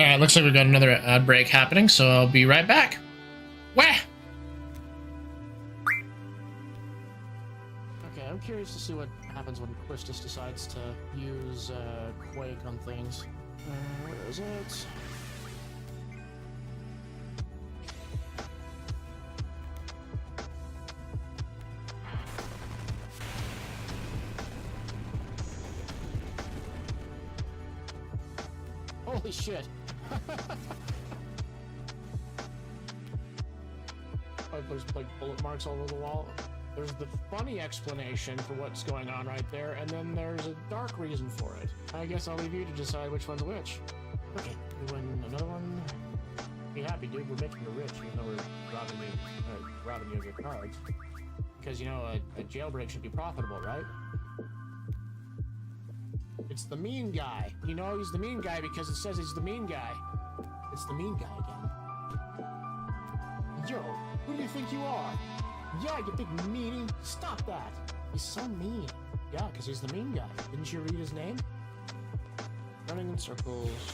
All right, looks like we've got another ad break happening, so I'll be right back. Wah! Okay, I'm curious to see what happens when Quistis decides to use Quake on things. Where is it? Holy shit! There's like bullet marks all over the wall. There's the funny explanation for what's going on right there, and then there's a dark reason for it. I guess I'll leave you to decide which one's which. Okay, we win another one. Be happy, dude. We're making you rich, even though we're robbing you of your cards. Because, you know, a jailbreak should be profitable, right? It's the mean guy. You know he's the mean guy because it says he's the mean guy. It's the mean guy again. Yo, who do you think you are? Yeah, you big meanie. Stop that. He's so mean. Yeah, because he's the mean guy. Didn't you read his name? Running in circles.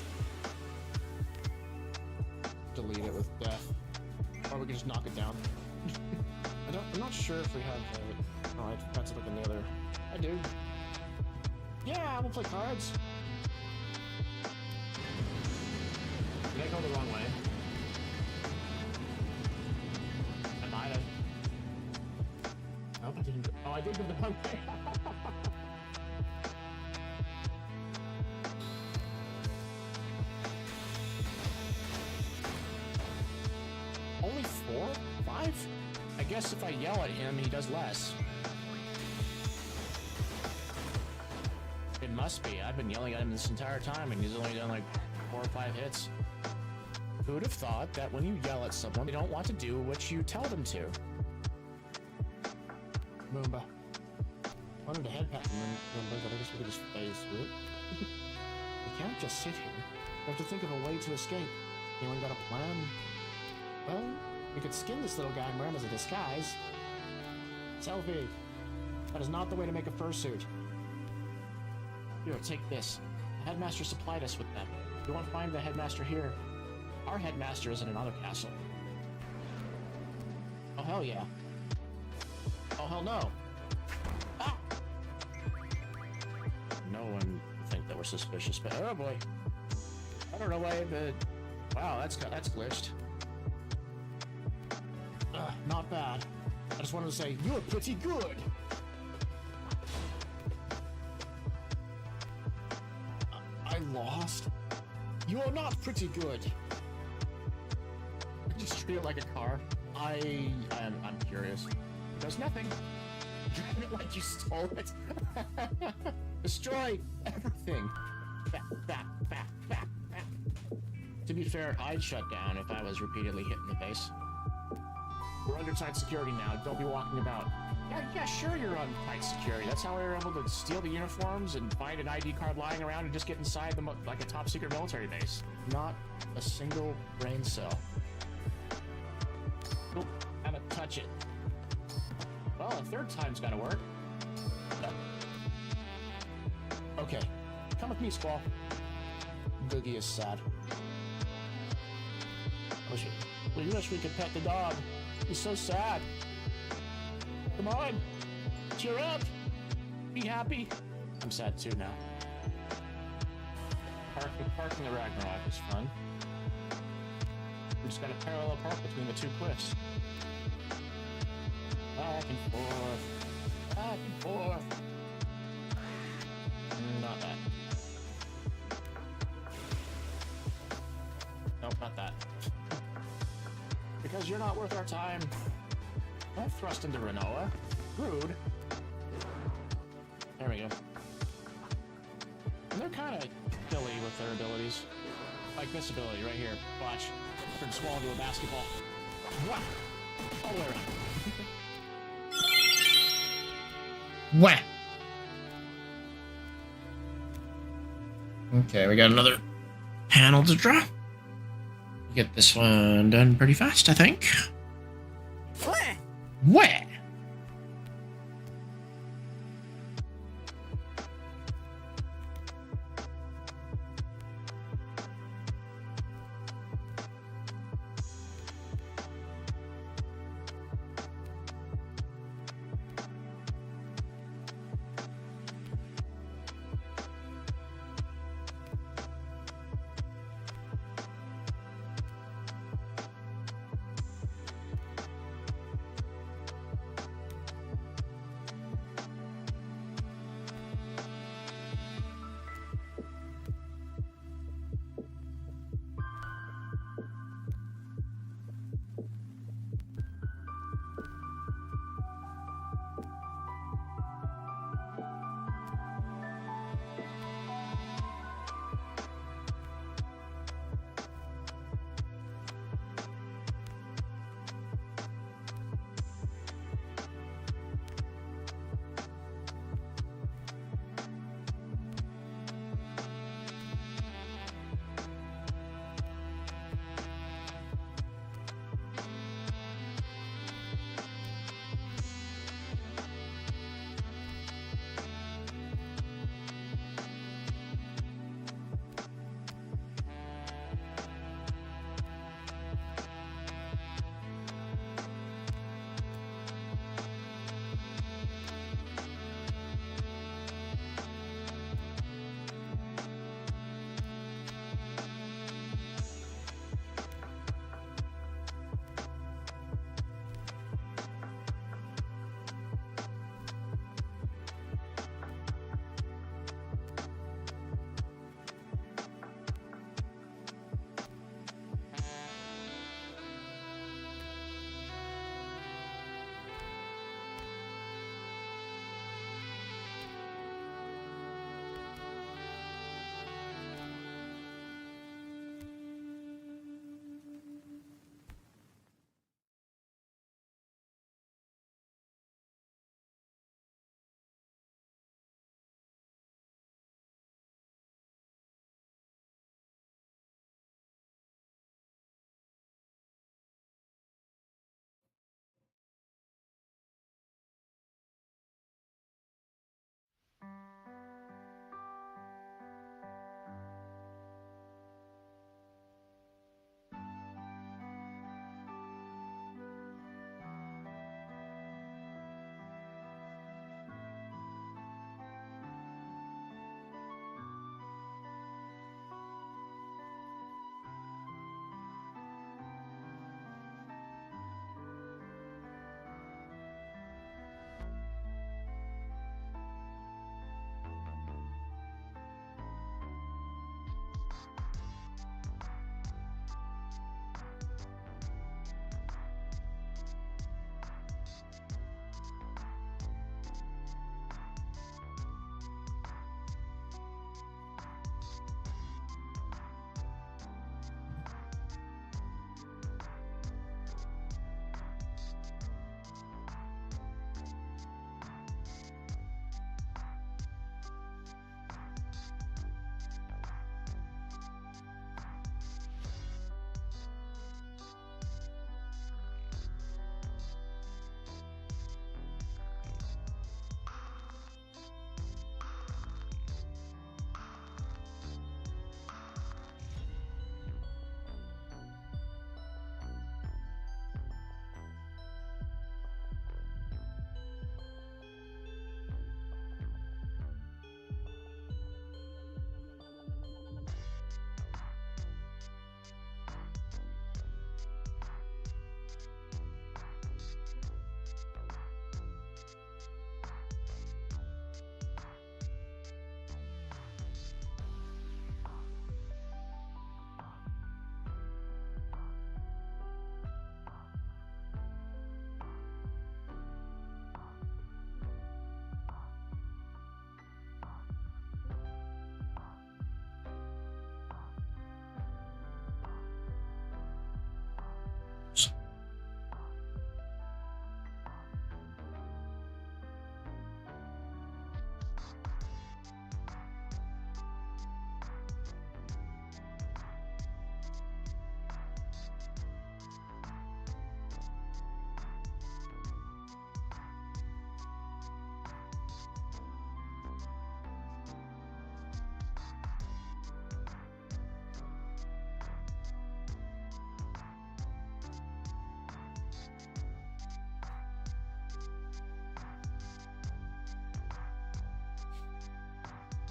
Delete it with death. Or we can just knock it down. I'm not sure if we have oh, I forgot to look in the other. I do. Yeah, we'll play cards. Did I go the wrong way? I might have. Nope, I didn't go. Oh, I did go the wrong way. Only 4? 5? I guess if I yell at him, he does less. It must be. I've been yelling at him this entire time, and he's only done like 4 or 5 hits. Who would have thought that when you yell at someone, they don't want to do what you tell them to? Moomba. Wanted to head pat him, but I guess we could just phase through it. We can't just sit here. We have to think of a way to escape. Anyone got a plan? Well, we could skin this little guy and wear him as a disguise. Selfie. That is not the way to make a fursuit. Here, take this. The headmaster supplied us with them. We won't find the headmaster here. Our headmaster is in another castle. Oh, hell yeah. Oh, hell no. Ah! No one would think that we're suspicious, but oh boy. I don't know why, but wow, that's glitched. Not bad. I just wanted to say, you're pretty good. I lost. You're not pretty good. I just treat it like a car. I'm curious. It does nothing. Drive it like you stole it. Destroy everything. Back. To be fair, I'd shut down if I was repeatedly hit in the face. We're under tight security now. Don't be walking about. Yeah, sure you're on tight security. That's how we were able to steal the uniforms and find an ID card lying around and just get inside the like a top secret military base. Not a single brain cell. Nope, haven't touched it. Well, a third time's gotta work. Okay, come with me, Squall. Boogie is sad. We wish we could pet the dog. He's so sad. Come on, cheer up. Be happy. I'm sad too now. Parking the Ragnarok is fun. We just got a parallel park between the 2 cliffs. Back and forth. Back and forth. Not that. Nope, not that. Because you're not worth our time. Don't thrust into Renoa. Rude. There we go. And they're kind of silly with their abilities. Like this ability right here. Watch. Turn Squall into a basketball. Wah! All the way around. Wah! Okay, we got another panel to draw. Get this one done pretty fast, I think. Wah!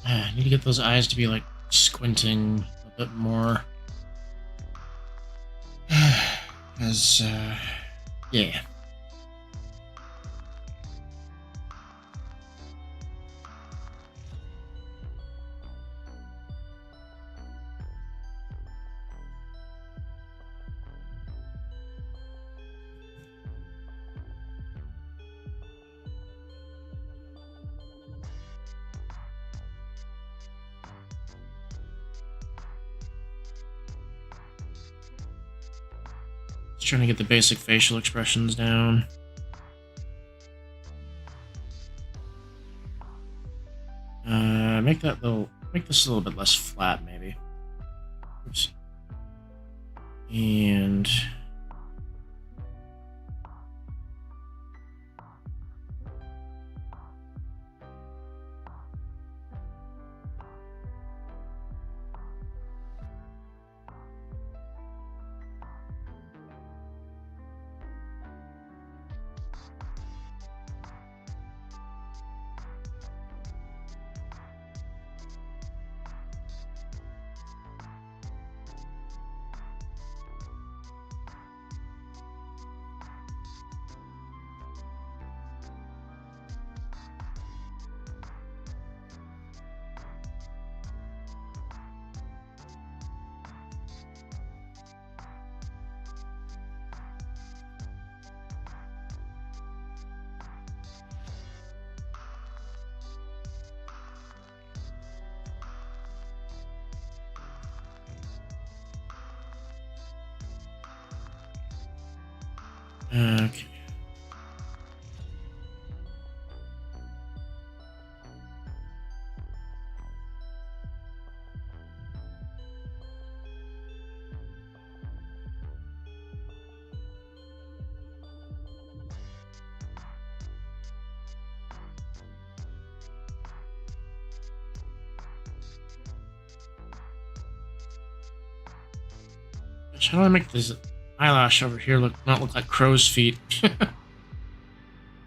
I need to get those eyes to be like squinting a bit more. As, yeah. Just trying to get the basic facial expressions down. Make this a little bit less flat, maybe. Oops. And okay. How do I make this eyelash over here not look like crow's feet?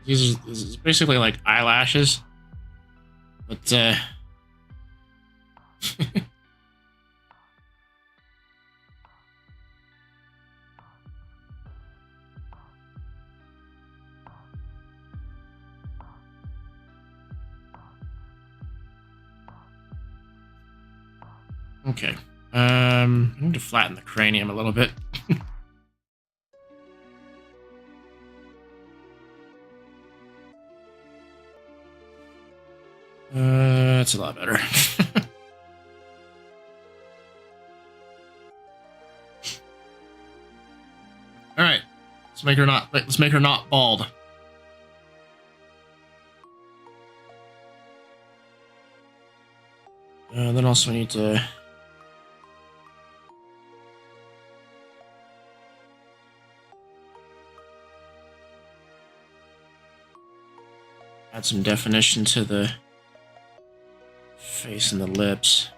These is basically like eyelashes, but okay. I need to flatten the cranium a little bit. That's a lot better. All right, let's make her not bald. Then also we need to add some definition to the face and the lips.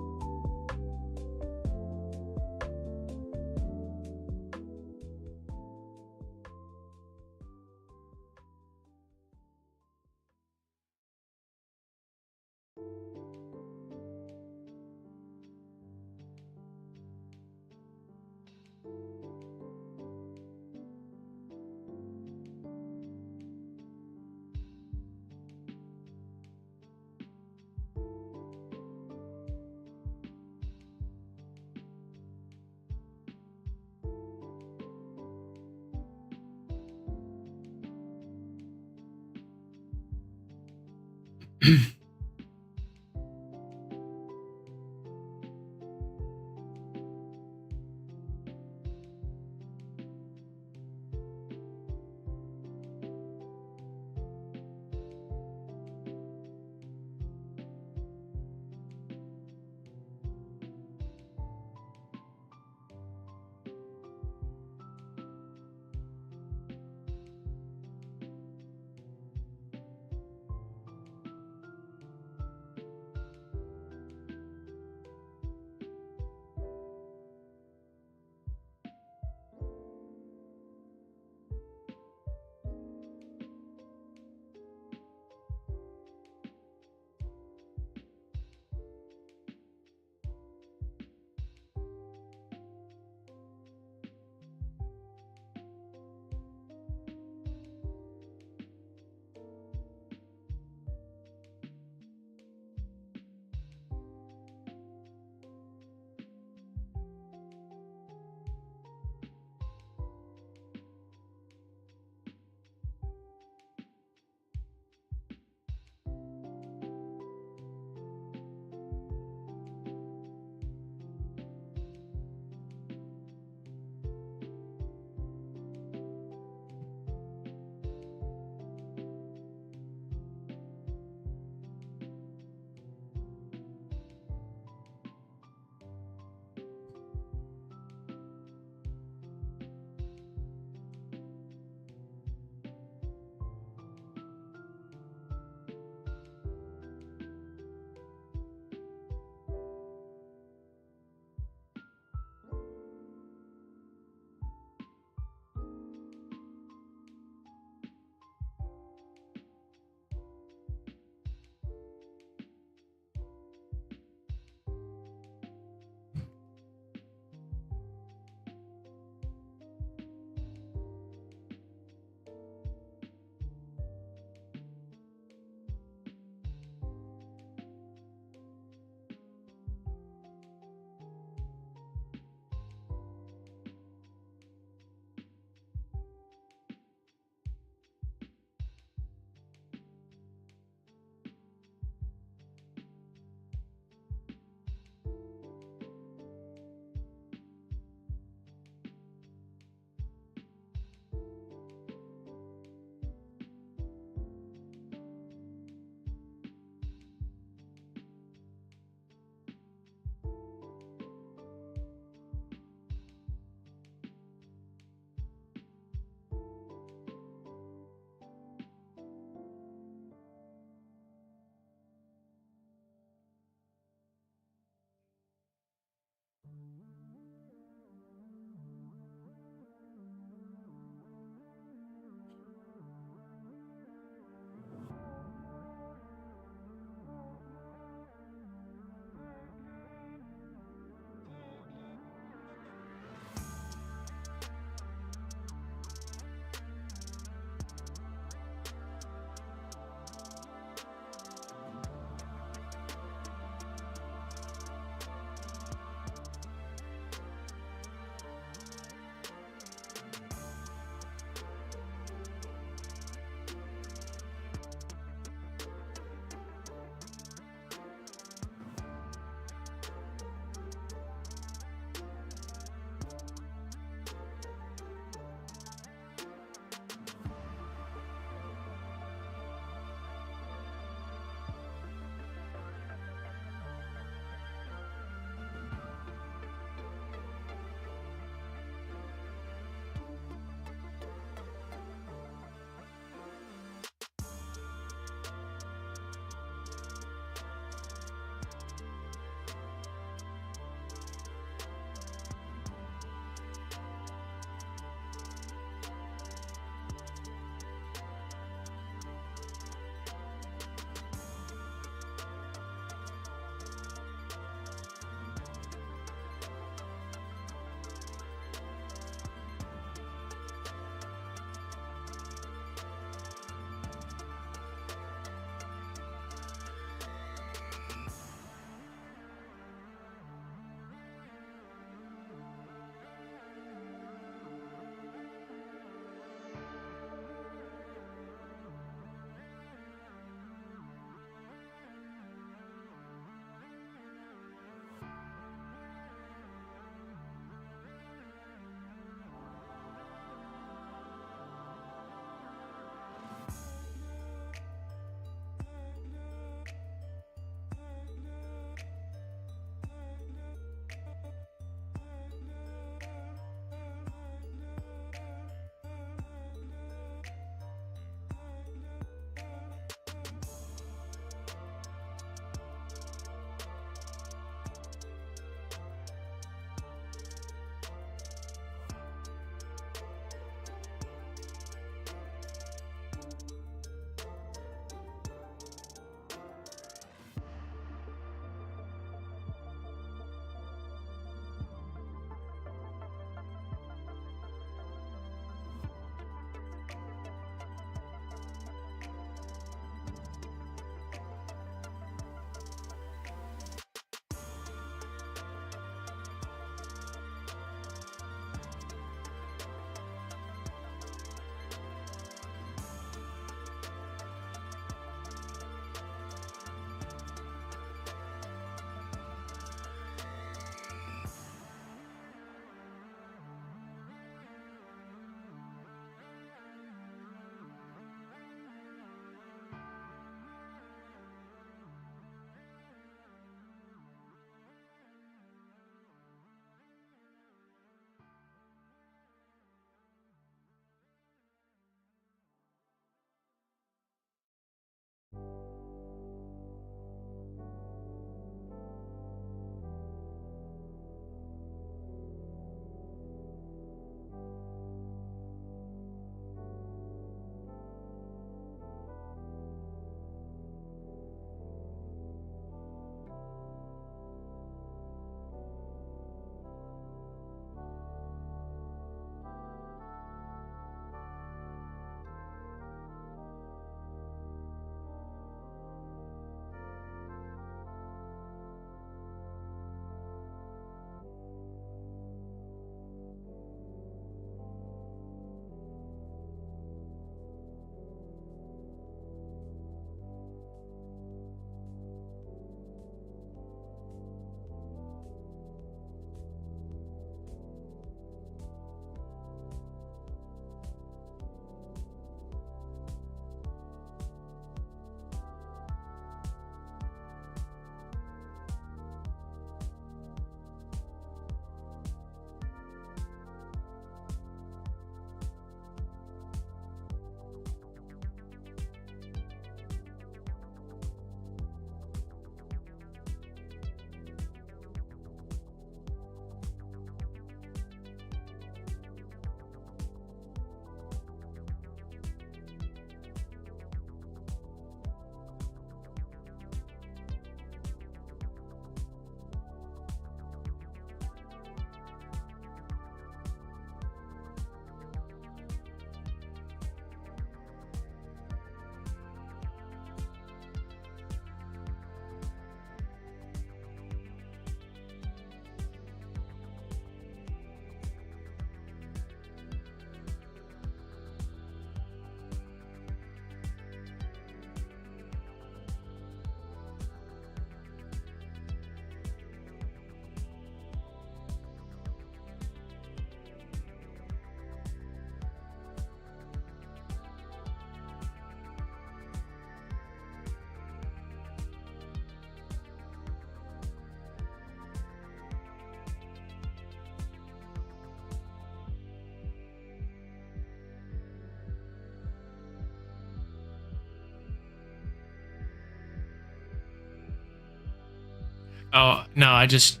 Oh, no, I just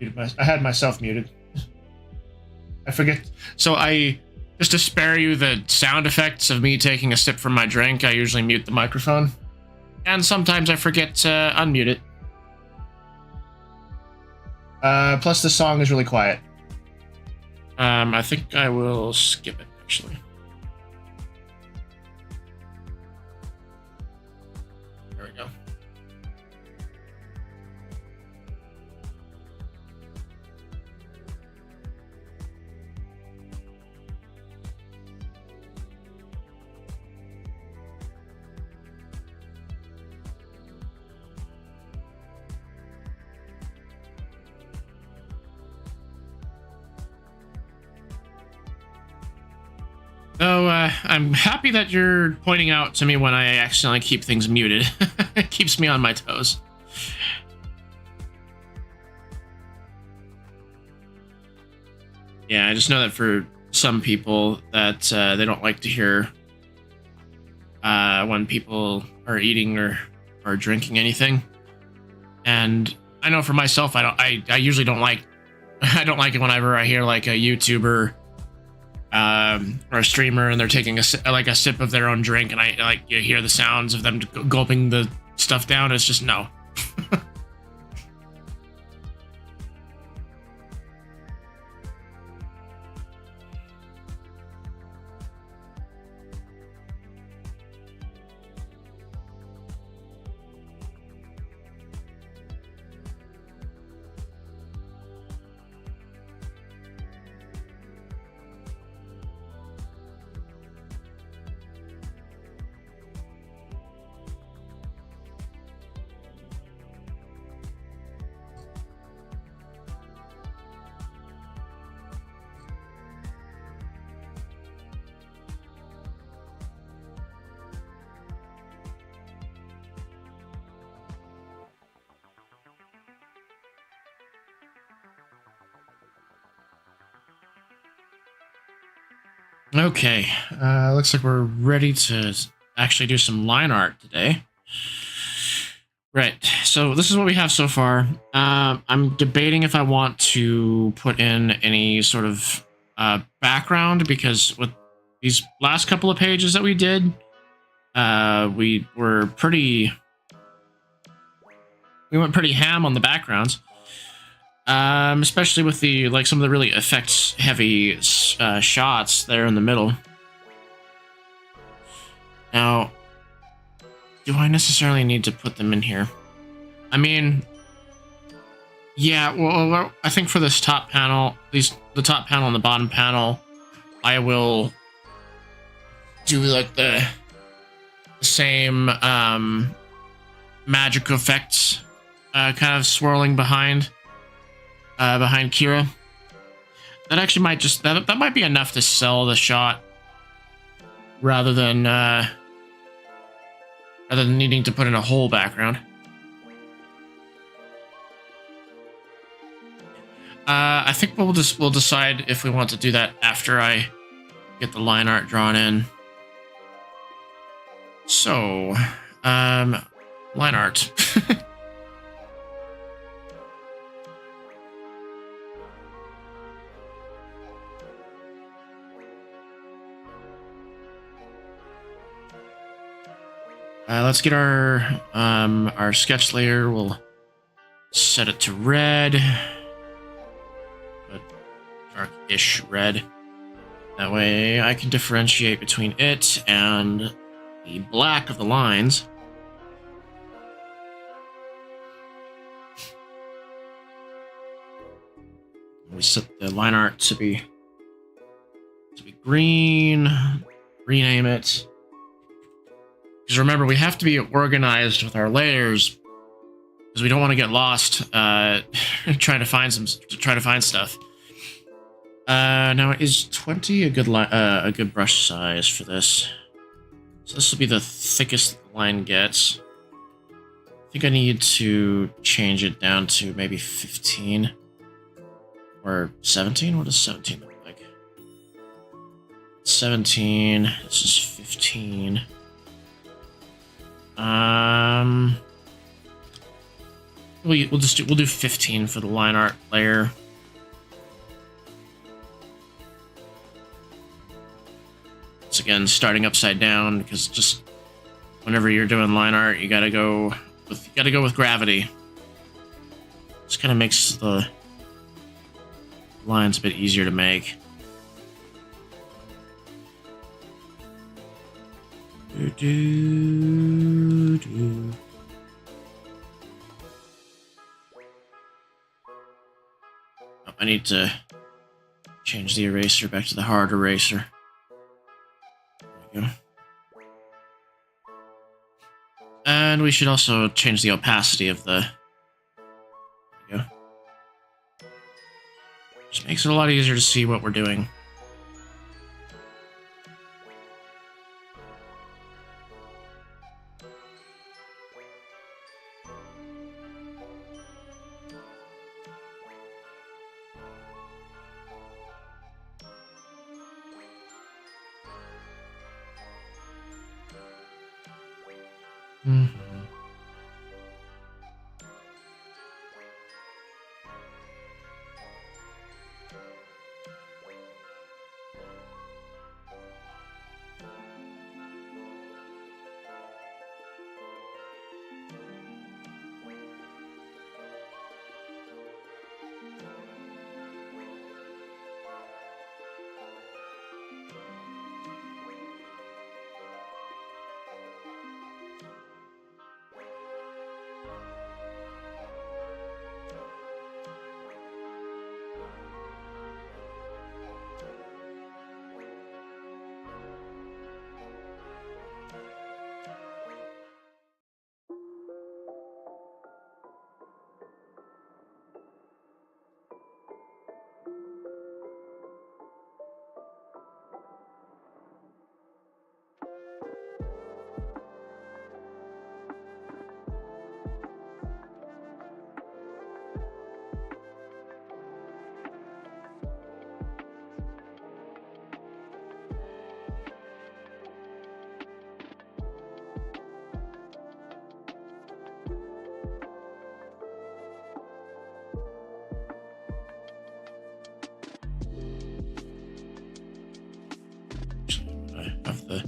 I had myself muted. I forget. So just to spare you the sound effects of me taking a sip from my drink, I usually mute the microphone. And sometimes I forget to unmute it. Plus the song is really quiet. I think I will skip it, actually. There we go. So, I'm happy that you're pointing out to me when I accidentally keep things muted. It keeps me on my toes. Yeah, I just know that for some people that they don't like to hear when people are eating or drinking anything. And I know for myself, I usually don't like I don't like it whenever I hear like a YouTuber or a streamer and they're taking a sip of their own drink, and you hear the sounds of them gulping the stuff down. It's just no. Okay, looks like we're ready to actually do some line art today. Right, so this is what we have so far. I'm debating if I want to put in any sort of background, because with these last couple of pages that we did, we went pretty ham on the backgrounds. Especially with some of the really effects heavy shots there in the middle. Now, do I necessarily need to put them in here? I mean, yeah, well, I think for this top panel, the top panel and the bottom panel, I will do like the same magic effects kind of swirling behind Kira. That actually might that might be enough to sell the shot, rather than needing to put in a whole background. I think we'll decide if we want to do that after I get the line art drawn in. So, line art. Let's get our sketch layer. We'll set it to red, but dark-ish red. That way I can differentiate between it and the black of the lines. We set the line art to be green. Rename it. Because remember, we have to be organized with our layers, because we don't want to get lost trying to find stuff. Now, is 20 a good brush size for this? So this will be the thickest the line gets. I think I need to change it down to maybe 15 or 17. What does 17 look like? 17. This is 15. we'll do 15 for the line art layer. Once again, starting upside down, because just whenever you're doing line art, you gotta go with gravity. Just kind of makes the lines a bit easier to make. Oh, I need to change the eraser back to the hard eraser. There we go. And we should also change the opacity of the... There we go. Just makes it a lot easier to see what we're doing. Of the...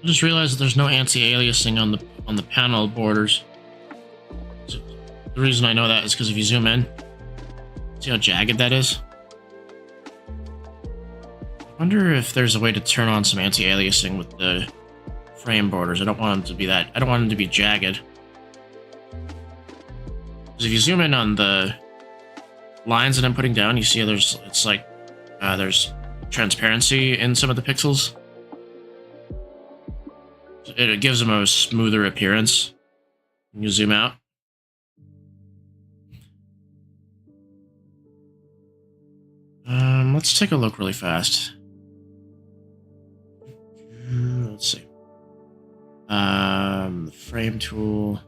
I just realized that there's no anti-aliasing on the panel borders. So the reason I know that is because if you zoom in, see how jagged that is? I wonder if there's a way to turn on some anti-aliasing with the frame borders. I don't want them to be that. I don't want them to be jagged. Because if you zoom in on the lines that I'm putting down, you see there's there's transparency in some of the pixels. It gives them a smoother appearance when you zoom out. Let's take a look really fast. let's see. The frame tool.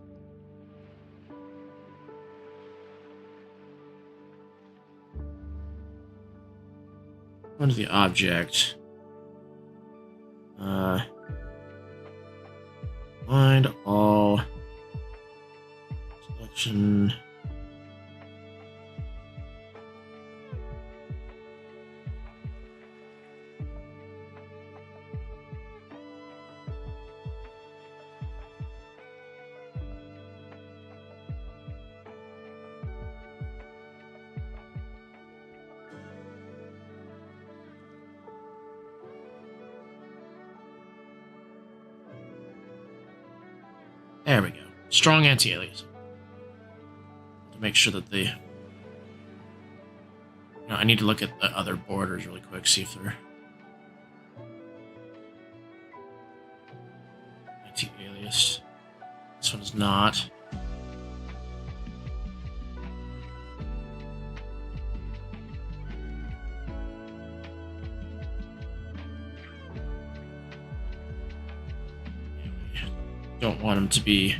Go into the object. Find all selection. There we go. Strong anti-alias. To make sure that the... I need to look at the other borders really quick, see if they're... Anti-alias. This one is not. Don't want them to be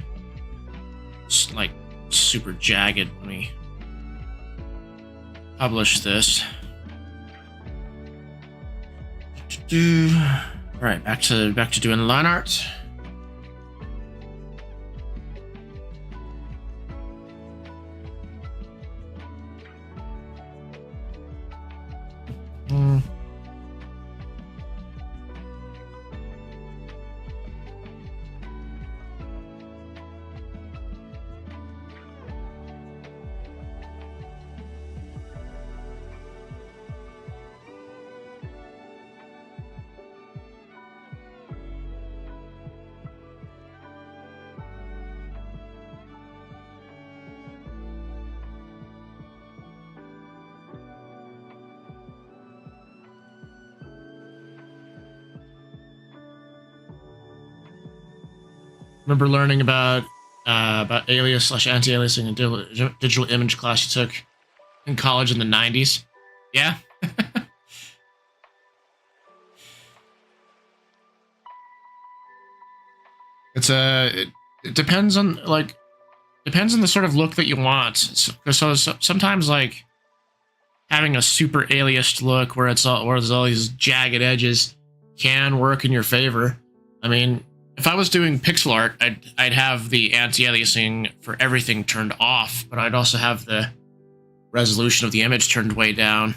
like super jagged when we publish this. All right, back to doing line art. Remember learning about alias / anti-aliasing and digital image class you took in college in the 90s? Yeah. It depends on the sort of look that you want. So sometimes like having a super aliased look where there's all these jagged edges can work in your favor. I mean, if I was doing pixel art, I'd have the anti-aliasing for everything turned off, but I'd also have the resolution of the image turned way down.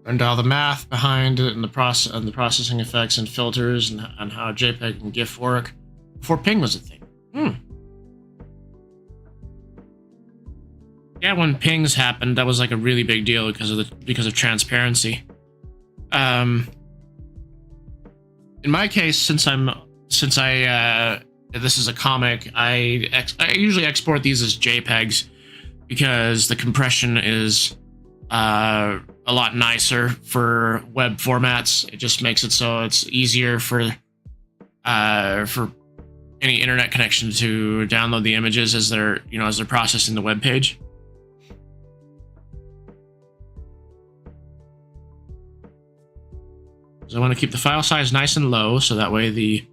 learned all the math behind it and the processing effects and filters and how JPEG and GIF work before ping was a thing. Yeah, when pings happened, that was like a really big deal because of transparency. In my case, since this is a comic, I usually export these as JPEGs because the compression is a lot nicer for web formats. It just makes it so it's easier for any internet connection to download the images as they're processing the web page. So I want to keep the file size nice and low so that way the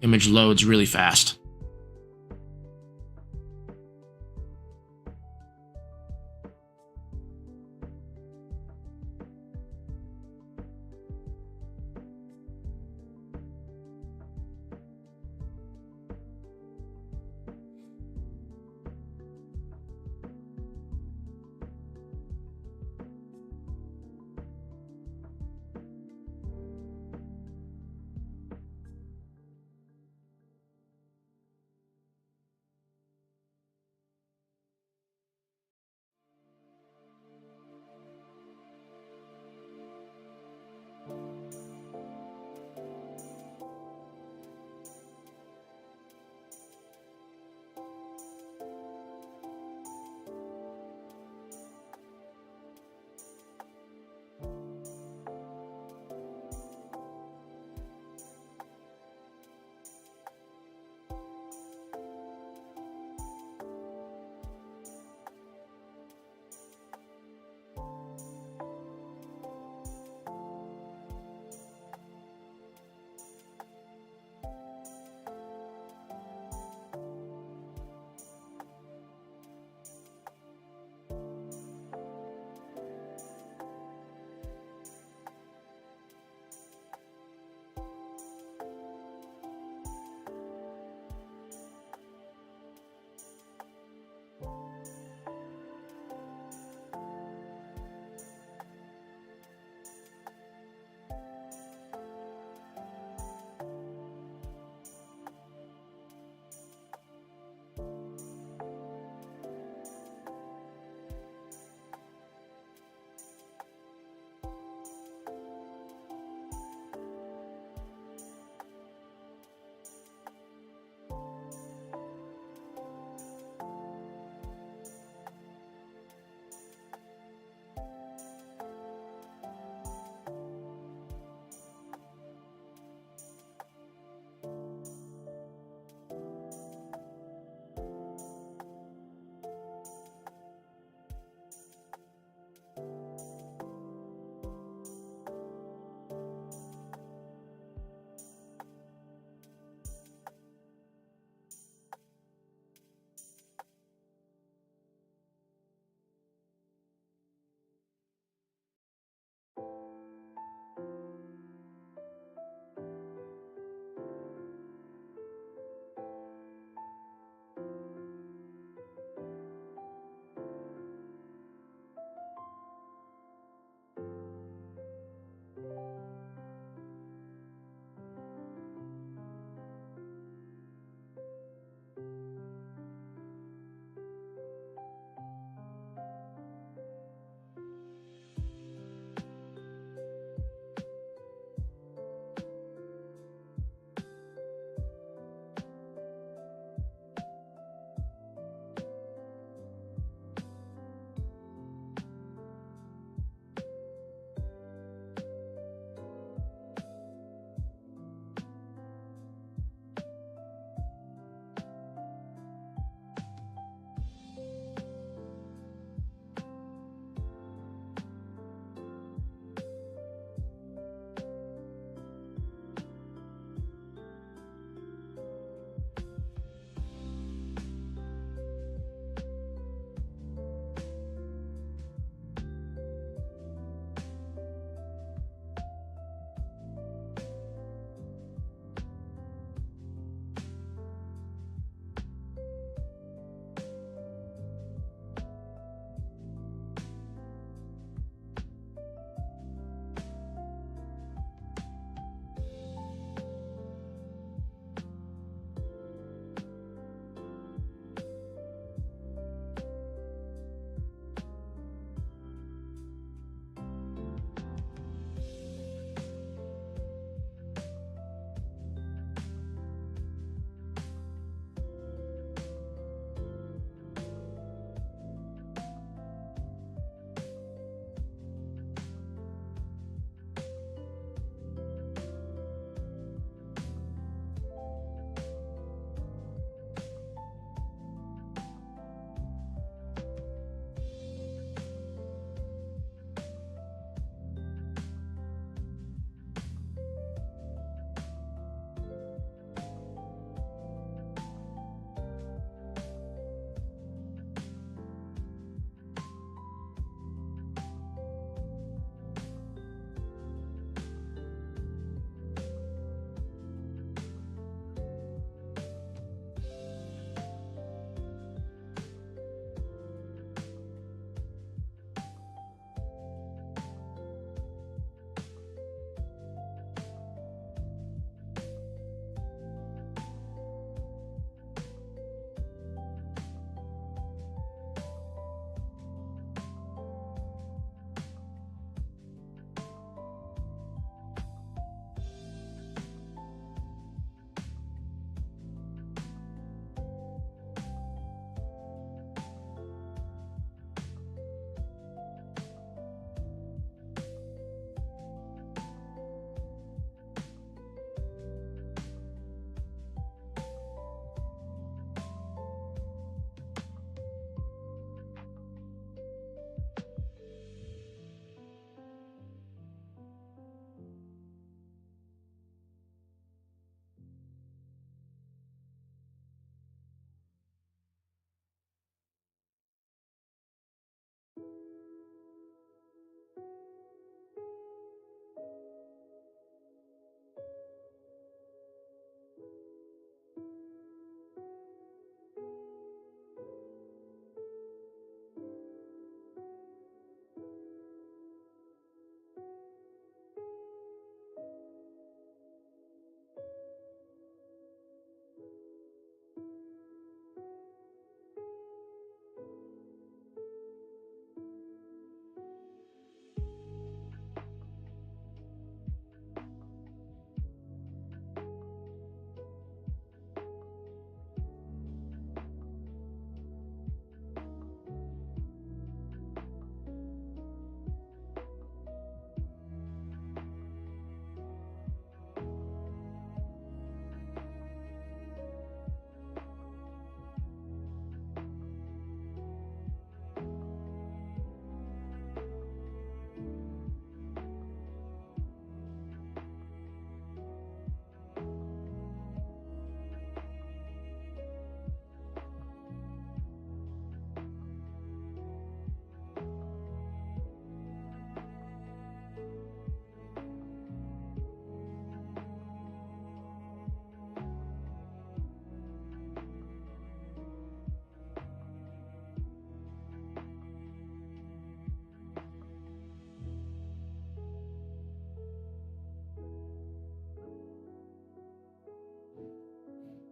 image loads really fast.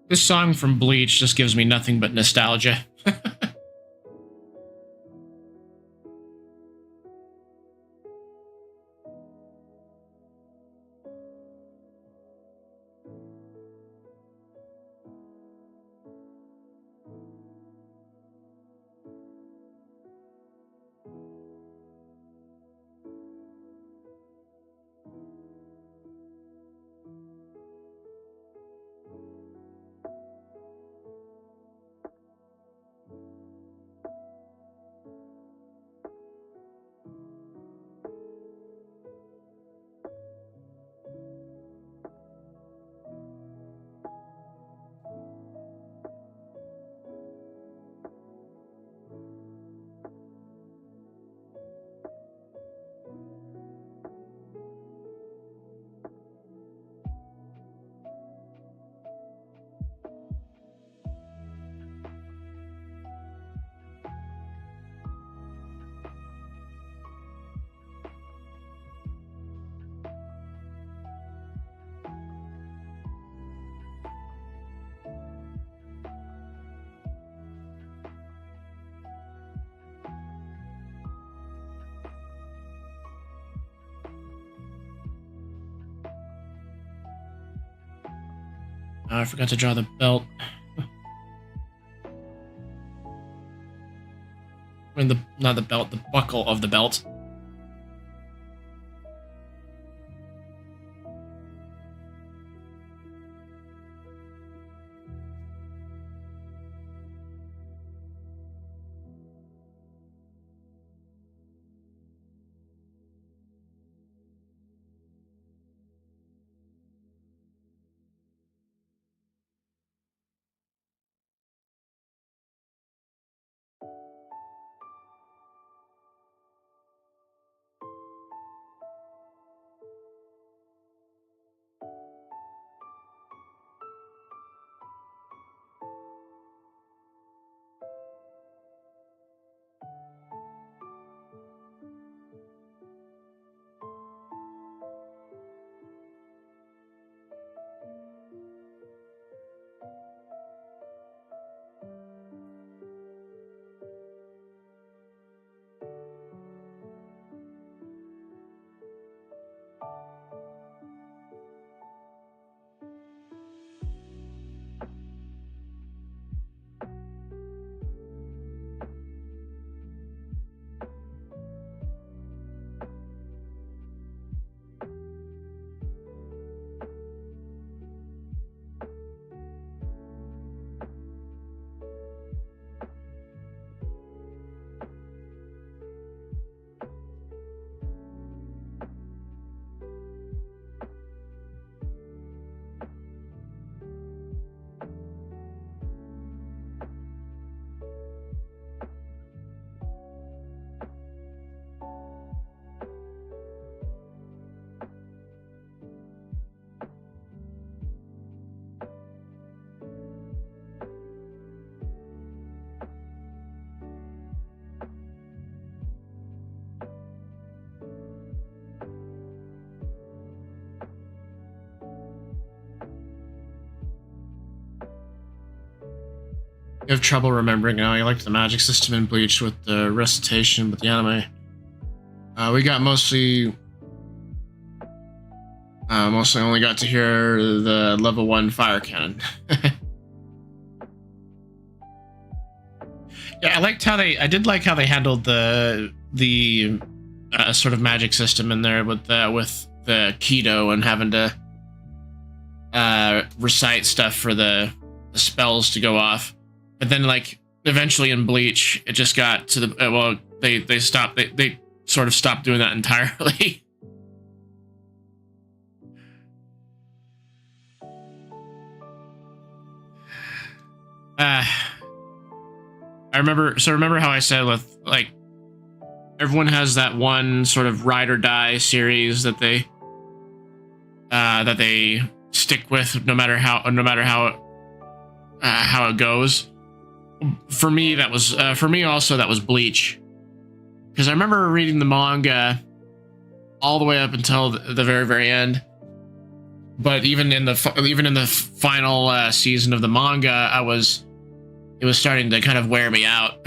This song from Bleach just gives me nothing but nostalgia. I forgot to draw the belt. I mean, not the belt, the buckle of the belt. You have trouble remembering now. You liked the magic system in Bleach with the recitation, but the anime. We got mostly only got to hear the level 1 fire cannon. Yeah, I did like how they handled the sort of magic system in there with the Kido and having to recite stuff for the spells to go off. But then, like, eventually in Bleach, it just got to the they stopped. They sort of stopped doing that entirely. I remember how I said with, like, everyone has that one sort of ride or die series that they stick with no matter how it goes. For me, that was that was Bleach, because I remember reading the manga all the way up until the very, very end, But even in the final season of the manga, it was starting to kind of wear me out.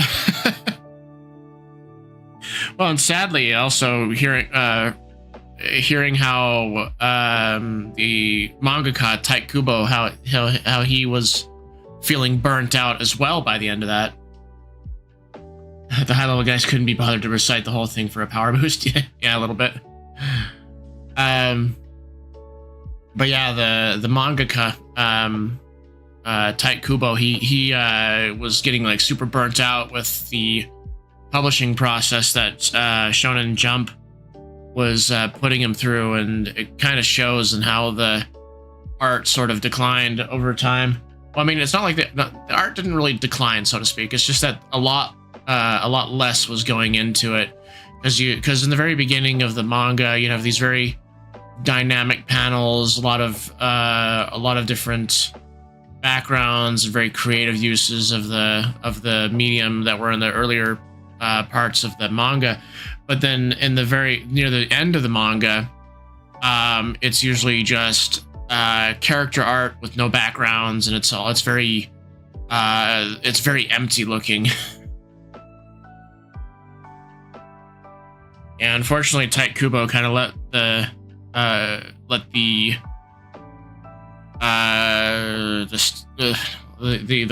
Well, and sadly, also hearing how the mangaka Type Kubo, how he was feeling burnt out as well by the end of that. The high level guys couldn't be bothered to recite the whole thing for a power boost. Yeah, a little bit. But yeah, the mangaka Type Kubo, he was getting like super burnt out with the publishing process that Shonen Jump was putting him through, and it kind of shows in how the art sort of declined over time. Well, I mean, it's not like the art didn't really decline, so to speak. It's just that a lot less was going into it, because in the very beginning of the manga, you have these very dynamic panels, a lot of different backgrounds, very creative uses of the medium that were in the earlier parts of the manga. But then in the very near the end of the manga, it's usually just character art with no backgrounds, and it's very empty looking. And unfortunately, Type Kubo kind of let the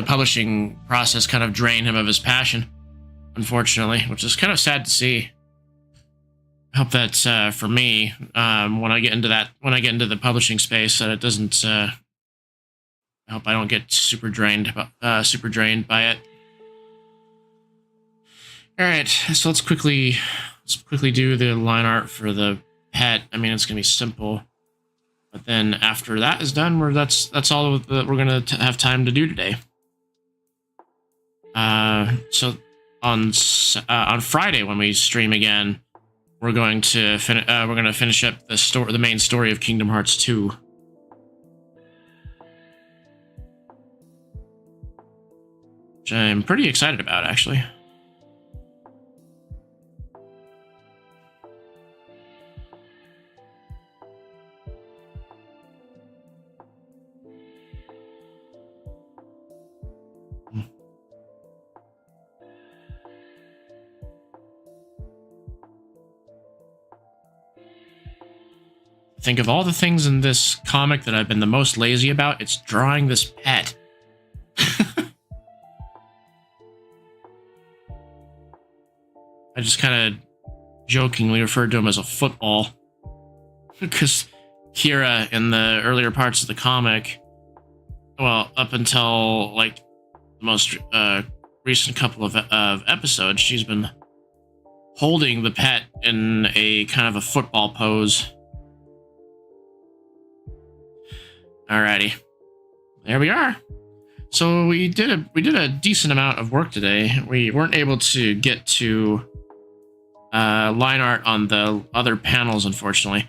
publishing process kind of drain him of his passion, unfortunately, which is kind of sad to see. I hope that for me, when I get into the publishing space, that it doesn't. I hope I don't get super drained by it. All right, so let's quickly do the line art for the pet. I mean, it's gonna be simple, but then after that is done, that's all that we're gonna have time to do today. So on Friday when we stream again, we're going to finish up the main story of Kingdom Hearts 2. Which I'm pretty excited about, actually. Think of all the things in this comic that I've been the most lazy about, it's drawing this pet. I just kind of jokingly referred to him as a football. Because Kira, in the earlier parts of the comic, well, up until like the most recent couple of episodes, she's been holding the pet in a kind of a football pose. Alrighty, there we are. So we did a decent amount of work today. We weren't able to get to line art on the other panels, unfortunately,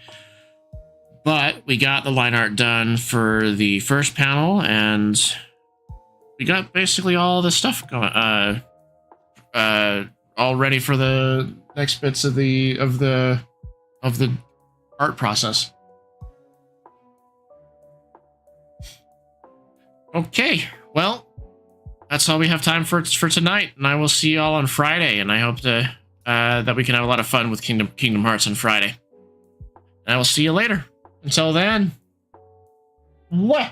but we got the line art done for the first panel, and we got basically all the stuff going, all ready for the next bits of the art process. Okay, well, that's all we have time for tonight, and I will see you all on Friday, and I hope that we can have a lot of fun with Kingdom Hearts on Friday. And I will see you later. Until then, what?